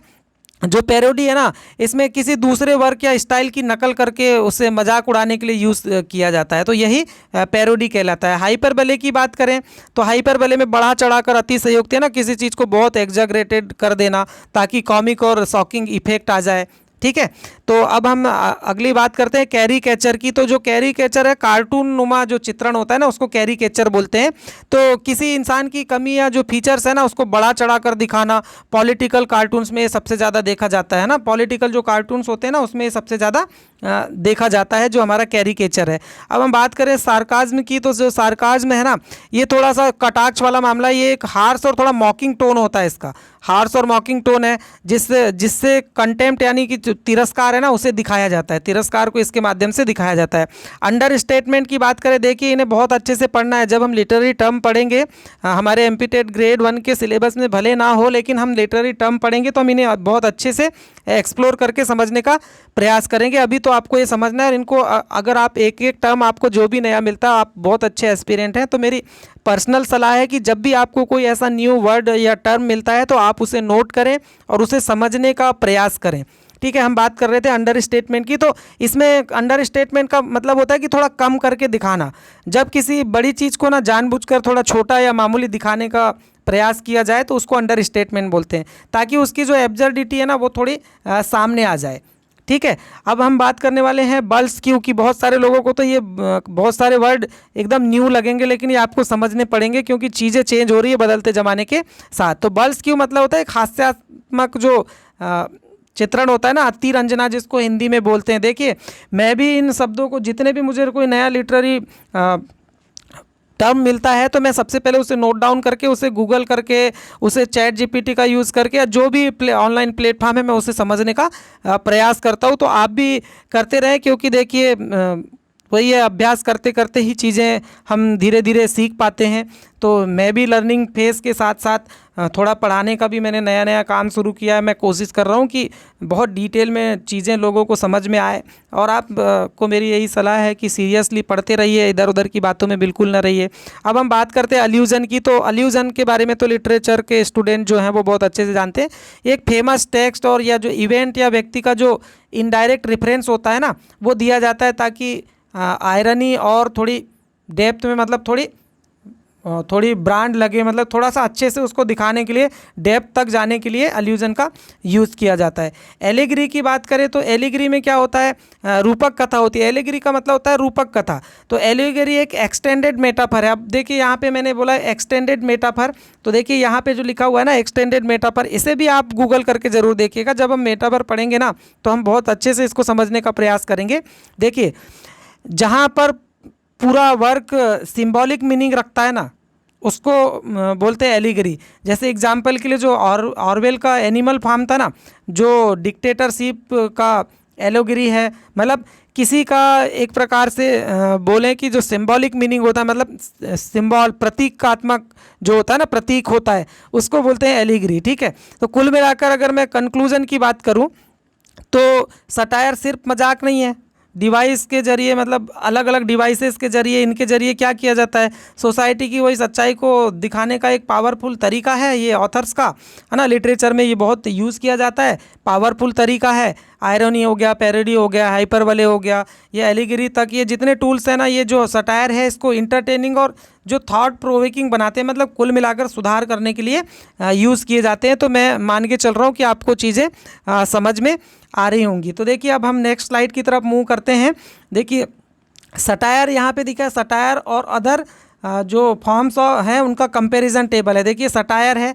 जो पैरोडी है ना, इसमें किसी दूसरे वर्क या स्टाइल की नकल करके उसे मजाक उड़ाने के लिए यूज़ किया जाता है, तो यही पैरोडी कहलाता है। हाइपरबले की बात करें तो हाइपरबले में बढ़ा चढ़ाकर अतिशयोक्ति है ना, किसी चीज़ को बहुत एग्जैगरेटेड कर देना ताकि कॉमिक और शॉकिंग इफेक्ट आ जाए। ठीक है, तो अब हम अगली बात करते हैं कैरी कैचर की। तो जो कैरी कैचर है, कार्टून नुमा जो चित्रण होता है ना, उसको कैरी कैचर बोलते हैं। तो किसी इंसान की कमी या जो फीचर्स है ना, उसको बड़ा चढ़ा कर दिखाना। पॉलिटिकल कार्टून्स में ये सबसे ज़्यादा देखा जाता है ना, पॉलिटिकल जो कार्टून्स होते हैं ना उसमें ये सबसे ज़्यादा देखा जाता है, जो हमारा कैरिकेचर है। अब हम बात करें सार्काज्म की, तो जो सार्काज्म है ना, ये थोड़ा सा कटाक्ष वाला मामला है। ये एक हार्श और थोड़ा मॉकिंग टोन होता है, इसका हार्श और मॉकिंग टोन है, जिससे जिससे कंटेम्प्ट यानी कि जो तिरस्कार है ना उसे दिखाया जाता है, तिरस्कार को इसके माध्यम से दिखाया जाता है। अंडर स्टेटमेंट की बात करें, देखिए इन्हें बहुत अच्छे से पढ़ना है। जब हम लिटरेरी टर्म पढ़ेंगे, हमारे एमपीटेट ग्रेड 1 के सिलेबस में भले ना हो, लेकिन हम लिटरेरी टर्म पढ़ेंगे तो हम इन्हें बहुत अच्छे से एक्सप्लोर करके समझने का प्रयास करेंगे। अभी तो आपको ये समझना है, और इनको अगर आप एक एक टर्म आपको जो भी नया मिलता है, आप बहुत अच्छे एस्पिरेंट हैं, तो मेरी पर्सनल सलाह है कि जब भी आपको कोई ऐसा न्यू वर्ड या टर्म मिलता है तो आप उसे नोट करें और उसे समझने का प्रयास करें। ठीक है, हम बात कर रहे थे अंडर स्टेटमेंट की। तो इसमें अंडर स्टेटमेंट का मतलब होता है कि थोड़ा कम करके दिखाना। जब किसी बड़ी चीज़ को ना जानबूझकर थोड़ा छोटा या मामूली दिखाने का प्रयास किया जाए तो उसको अंडर स्टेटमेंट बोलते हैं, ताकि उसकी जो एब्सर्डिटी है ना वो थोड़ी सामने आ जाए। ठीक है, अब हम बात करने वाले हैं बल्स क्यू की। बहुत सारे लोगों को तो ये बहुत सारे वर्ड एकदम न्यू लगेंगे, लेकिन ये आपको समझने पड़ेंगे क्योंकि चीज़ें चेंज हो रही है बदलते ज़माने के साथ। तो बल्स क्यू मतलब होता है एक हास्यात्मक जो चित्रण होता है ना, अति रंजना जिसको हिंदी में बोलते हैं। देखिए मैं भी इन शब्दों को, जितने भी मुझे कोई नया लिटरेरी टर्म मिलता है तो मैं सबसे पहले उसे नोट डाउन करके, उसे गूगल करके, उसे चैट जीपीटी का यूज़ करके, या जो भी ऑनलाइन प्लेटफॉर्म है मैं उसे समझने का प्रयास करता हूँ। तो आप भी करते रहें, क्योंकि देखिए वही है, अभ्यास करते करते ही चीज़ें हम धीरे धीरे सीख पाते हैं। तो मैं भी लर्निंग फेज़ के साथ साथ थोड़ा पढ़ाने का भी मैंने नया नया काम शुरू किया है। मैं कोशिश कर रहा हूँ कि बहुत डिटेल में चीज़ें लोगों को समझ में आए, और आप को मेरी यही सलाह है कि सीरियसली पढ़ते रहिए, इधर उधर की बातों में बिल्कुल ना रहिए। अब हम बात करते हैं अल्यूजन की। तो अल्यूजन के बारे में तो लिटरेचर के स्टूडेंट जो हैं वो बहुत अच्छे से जानते हैं। एक फेमस टेक्स्ट और या जो इवेंट या व्यक्ति का जो इनडायरेक्ट रेफरेंस होता है ना, वो दिया जाता है ताकि आयरनी और थोड़ी डेप्थ में, मतलब थोड़ी ब्रांड लगे, मतलब थोड़ा सा अच्छे से उसको दिखाने के लिए, डेप्थ तक जाने के लिए अल्यूजन का यूज़ किया जाता है। एलिगरी की बात करें तो एलिगरी में क्या होता है, रूपक कथा होती है। एलिगरी का मतलब होता है रूपक कथा। तो एलिगरी एक एक्सटेंडेड मेटाफर है। अब देखिए यहाँ पे मैंने बोला एक्सटेंडेड मेटाफर, तो देखिए यहाँ पे जो लिखा हुआ है ना एक्सटेंडेड मेटाफर, इसे भी आप गूगल करके ज़रूर देखिएगा। जब हम मेटाफर पढ़ेंगे ना तो हम बहुत अच्छे से इसको समझने का प्रयास करेंगे। देखिए जहाँ पर पूरा वर्क सिंबॉलिक मीनिंग रखता है ना, उसको बोलते हैं एलिगरी। जैसे एग्जाम्पल के लिए जो ऑरवेल का एनिमल फार्म था ना, जो डिक्टेटरशिप का एलोगरी है, मतलब किसी का एक प्रकार से बोलें कि जो सिंबॉलिक मीनिंग होता है, मतलब सिंबल प्रतीकात्मक जो होता है ना, प्रतीक होता है, उसको बोलते हैं एलिगरी। ठीक है, तो कुल मिलाकर अगर मैं कंक्लूजन की बात करूं तो सटायर सिर्फ मजाक नहीं है। डिवाइस के जरिए, मतलब अलग अलग डिवाइसेस के जरिए, इनके जरिए क्या किया जाता है, सोसाइटी की वही सच्चाई को दिखाने का एक पावरफुल तरीका है ये ऑथर्स का, है ना। लिटरेचर में ये बहुत यूज़ किया जाता है, पावरफुल तरीका है। आयरनी हो गया, पैरोडी हो गया, हाइपरबले हो गया, ये एलिगरी तक, ये जितने टूल्स हैं ना, ये जो सटायर है इसको इंटरटेनिंग और जो थॉट प्रोवोकिंग बनाते हैं, मतलब कुल मिलाकर सुधार करने के लिए यूज़ किए जाते हैं। तो मैं मान के चल रहा हूँ कि आपको चीज़ें समझ में आ रही होंगी। तो देखिए अब हम नेक्स्ट स्लाइड की तरफ मूव करते हैं। देखिए सटायर यहाँ पे दिखा है, सटायर और अदर जो फॉर्म्स हैं उनका कंपैरिजन टेबल है। देखिए सटायर है,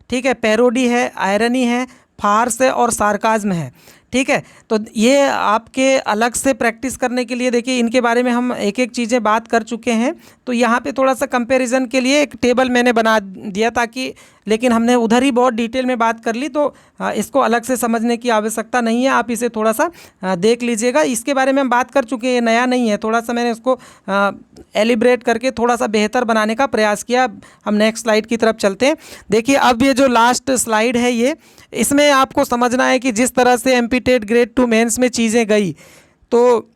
ठीक है, पैरोडी है, आयरनी है, फार्स है और सार्काज्म है, ठीक है। तो ये आपके अलग से प्रैक्टिस करने के लिए देखिए इनके बारे में हम एक एक चीज़ें बात कर चुके हैं। तो यहाँ पे थोड़ा सा कंपैरिजन के लिए एक टेबल मैंने बना दिया ताकि, लेकिन हमने उधर ही बहुत डिटेल में बात कर ली, तो इसको अलग से समझने की आवश्यकता नहीं है, आप इसे थोड़ा सा देख लीजिएगा। इसके बारे में हम बात कर चुके हैं, नया नहीं है, थोड़ा सा मैंने उसको एलिब्रेट करके थोड़ा सा बेहतर बनाने का प्रयास किया। हम नेक्स्ट स्लाइड की तरफ चलते हैं। देखिए अब ये जो लास्ट स्लाइड है ये, इसमें आपको समझना है कि जिस तरह से एमपी-टेट ग्रेड 2 मेंस में चीज़ें गई, तो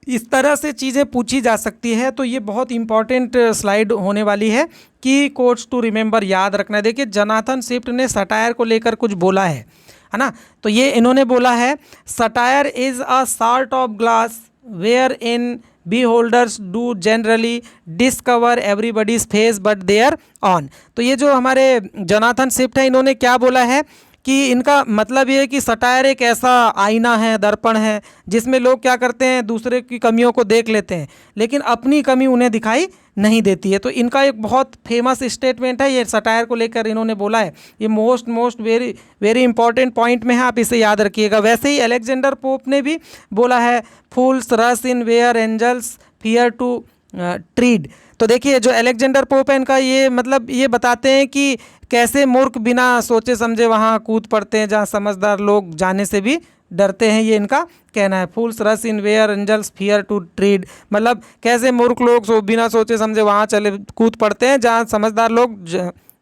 इस तरह से चीज़ें पूछी जा सकती है। तो ये बहुत इंपॉर्टेंट स्लाइड होने वाली है कि कोट्स टू रिमेंबर, याद रखना है। देखिए जोनाथन स्विफ्ट ने सटायर को लेकर कुछ बोला है ना। तो ये इन्होंने बोला है, satire is a sort of glass wherein beholders do generally discover everybody's face but their own. तो ये जो हमारे जोनाथन स्विफ्ट है, इन्होंने क्या बोला है कि इनका मतलब ये है कि सटायर एक ऐसा आईना है, दर्पण है, जिसमें लोग क्या करते हैं, दूसरे की कमियों को देख लेते हैं लेकिन अपनी कमी उन्हें दिखाई नहीं देती है। तो इनका एक बहुत फेमस स्टेटमेंट है, ये सटायर को लेकर इन्होंने बोला है। ये most very very important point में है, आप इसे याद रखिएगा। वैसे ही अलेक्जेंडर पोप ने भी बोला है, fools rush in where angels fear to tread. तो देखिए जो अलेक्जेंडर पोप है, इनका ये मतलब ये बताते हैं कि कैसे मूर्ख बिना सोचे समझे वहाँ कूद पड़ते हैं जहाँ समझदार लोग जाने से भी डरते हैं, ये इनका कहना है। Fools rush in where angels fear to tread, मतलब कैसे मूर्ख लोग बिना सोचे समझे वहाँ चले कूद पड़ते हैं जहाँ समझदार लोग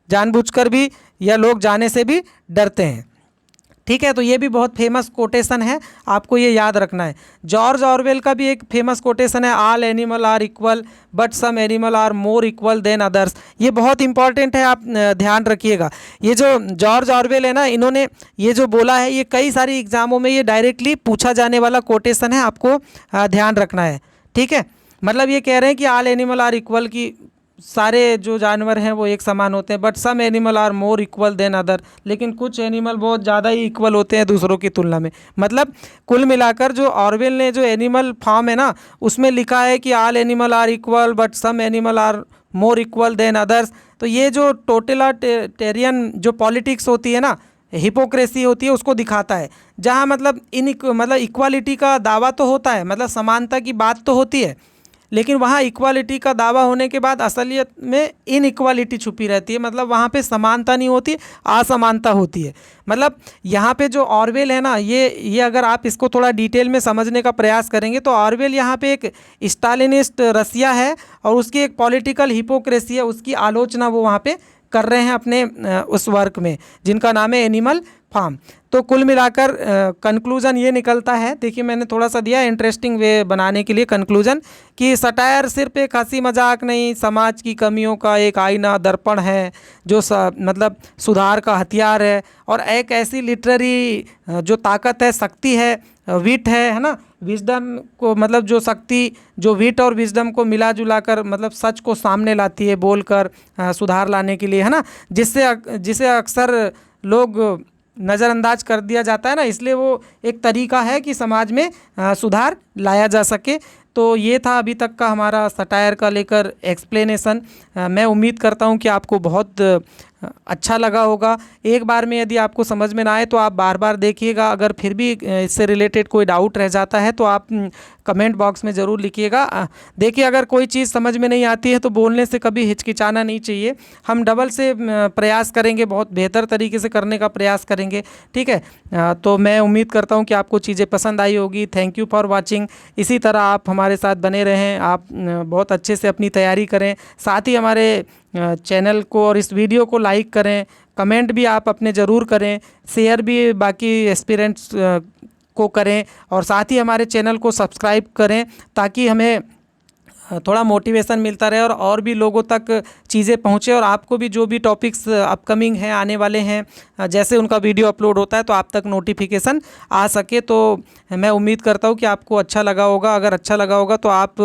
जानबूझकर भी या लोग जाने से भी डरते हैं, ठीक है। तो ये भी बहुत फेमस कोटेशन है, आपको ये याद रखना है। जॉर्ज ऑरवेल का भी एक फेमस कोटेशन है, all animal are equal but some animal are more equal than others. ये बहुत इंपॉर्टेंट है, आप ध्यान रखिएगा। ये जो जॉर्ज ऑरवेल है ना, इन्होंने ये जो बोला है, ये कई सारी एग्जामों में ये डायरेक्टली पूछा जाने वाला कोटेशन है, आपको ध्यान रखना है, ठीक है। मतलब ये कह रहे हैं कि ऑल एनिमल आर इक्वल, की सारे जो जानवर हैं वो एक समान होते हैं, but some animal are more equal than other, लेकिन कुछ एनिमल बहुत ज़्यादा ही इक्वल होते हैं दूसरों की तुलना में। मतलब कुल मिलाकर जो ऑरवेल ने जो एनिमल फॉर्म है ना, उसमें लिखा है कि all animal are equal but some animal are more equal than others. तो ये जो टोटलिटेरियन जो पॉलिटिक्स होती है ना, हिपोक्रेसी होती है, उसको दिखाता है। जहाँ मतलब इक्वालिटी का दावा तो होता है, मतलब समानता की बात तो होती है, लेकिन वहाँ इक्वालिटी का दावा होने के बाद असलियत में इनइक्वालिटी छुपी रहती है। मतलब वहाँ पे समानता नहीं होती, असमानता होती है। मतलब यहाँ पे जो ऑरवेल है ना, ये अगर आप इसको थोड़ा डिटेल में समझने का प्रयास करेंगे तो ऑरवेल यहाँ पे एक स्टालिनिस्ट रसिया है और उसकी एक पॉलिटिकल हिपोक्रेसी है, उसकी आलोचना वो वहाँ पे कर रहे हैं अपने उस वर्क में, जिनका नाम है एनिमल फार्म। तो कुल मिलाकर कंक्लूज़न ये निकलता है, देखिए मैंने थोड़ा सा दिया इंटरेस्टिंग वे बनाने के लिए कंक्लूज़न, कि सटायर सिर्फ एक हंसी मजाक नहीं, समाज की कमियों का एक आईना, दर्पण है, जो मतलब सुधार का हथियार है, और एक ऐसी लिटरेरी जो ताकत है, शक्ति है, विट है ना, विजडम को, मतलब जो शक्ति, जो विट और विजडम को मिला जुला कर मतलब सच को सामने लाती है बोलकर, सुधार लाने के लिए, है ना, जिसे अक्सर लोग नज़रअंदाज कर दिया जाता है ना, इसलिए वो एक तरीका है कि समाज में सुधार लाया जा सके। तो ये था अभी तक का हमारा सटायर का लेकर एक्सप्लेनेशन। मैं उम्मीद करता हूँ कि आपको बहुत अच्छा लगा होगा। एक बार में यदि आपको समझ में ना आए तो आप बार बार देखिएगा। अगर फिर भी इससे रिलेटेड कोई डाउट रह जाता है तो आप कमेंट बॉक्स में ज़रूर लिखिएगा। देखिए अगर कोई चीज़ समझ में नहीं आती है तो बोलने से कभी हिचकिचाना नहीं चाहिए। हम डबल से प्रयास करेंगे, बहुत बेहतर तरीके से करने का प्रयास करेंगे, ठीक है। तो मैं उम्मीद करता हूँ कि आपको चीज़ें पसंद आई होगी। Thank you for watching. इसी तरह आप हमारे साथ बने रहें, आप बहुत अच्छे से अपनी तैयारी करें, साथ ही हमारे चैनल को और इस वीडियो को लाइक करें, कमेंट भी आप अपने ज़रूर करें, शेयर भी बाकी एस्पिरेंट्स को करें, और साथ ही हमारे चैनल को सब्सक्राइब करें ताकि हमें थोड़ा मोटिवेशन मिलता रहे और भी लोगों तक चीज़ें पहुँचे, और आपको भी जो भी टॉपिक्स अपकमिंग हैं, आने वाले हैं, जैसे उनका वीडियो अपलोड होता है तो आप तक नोटिफिकेशन आ सके। तो मैं उम्मीद करता हूँ कि आपको अच्छा लगा होगा। अगर अच्छा लगा होगा तो आप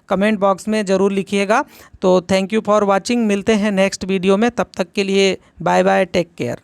कमेंट बॉक्स में ज़रूर लिखिएगा। तो थैंक यू फॉर वॉचिंग। मिलते हैं नेक्स्ट वीडियो में, तब तक के लिए बाय बाय, टेक केयर।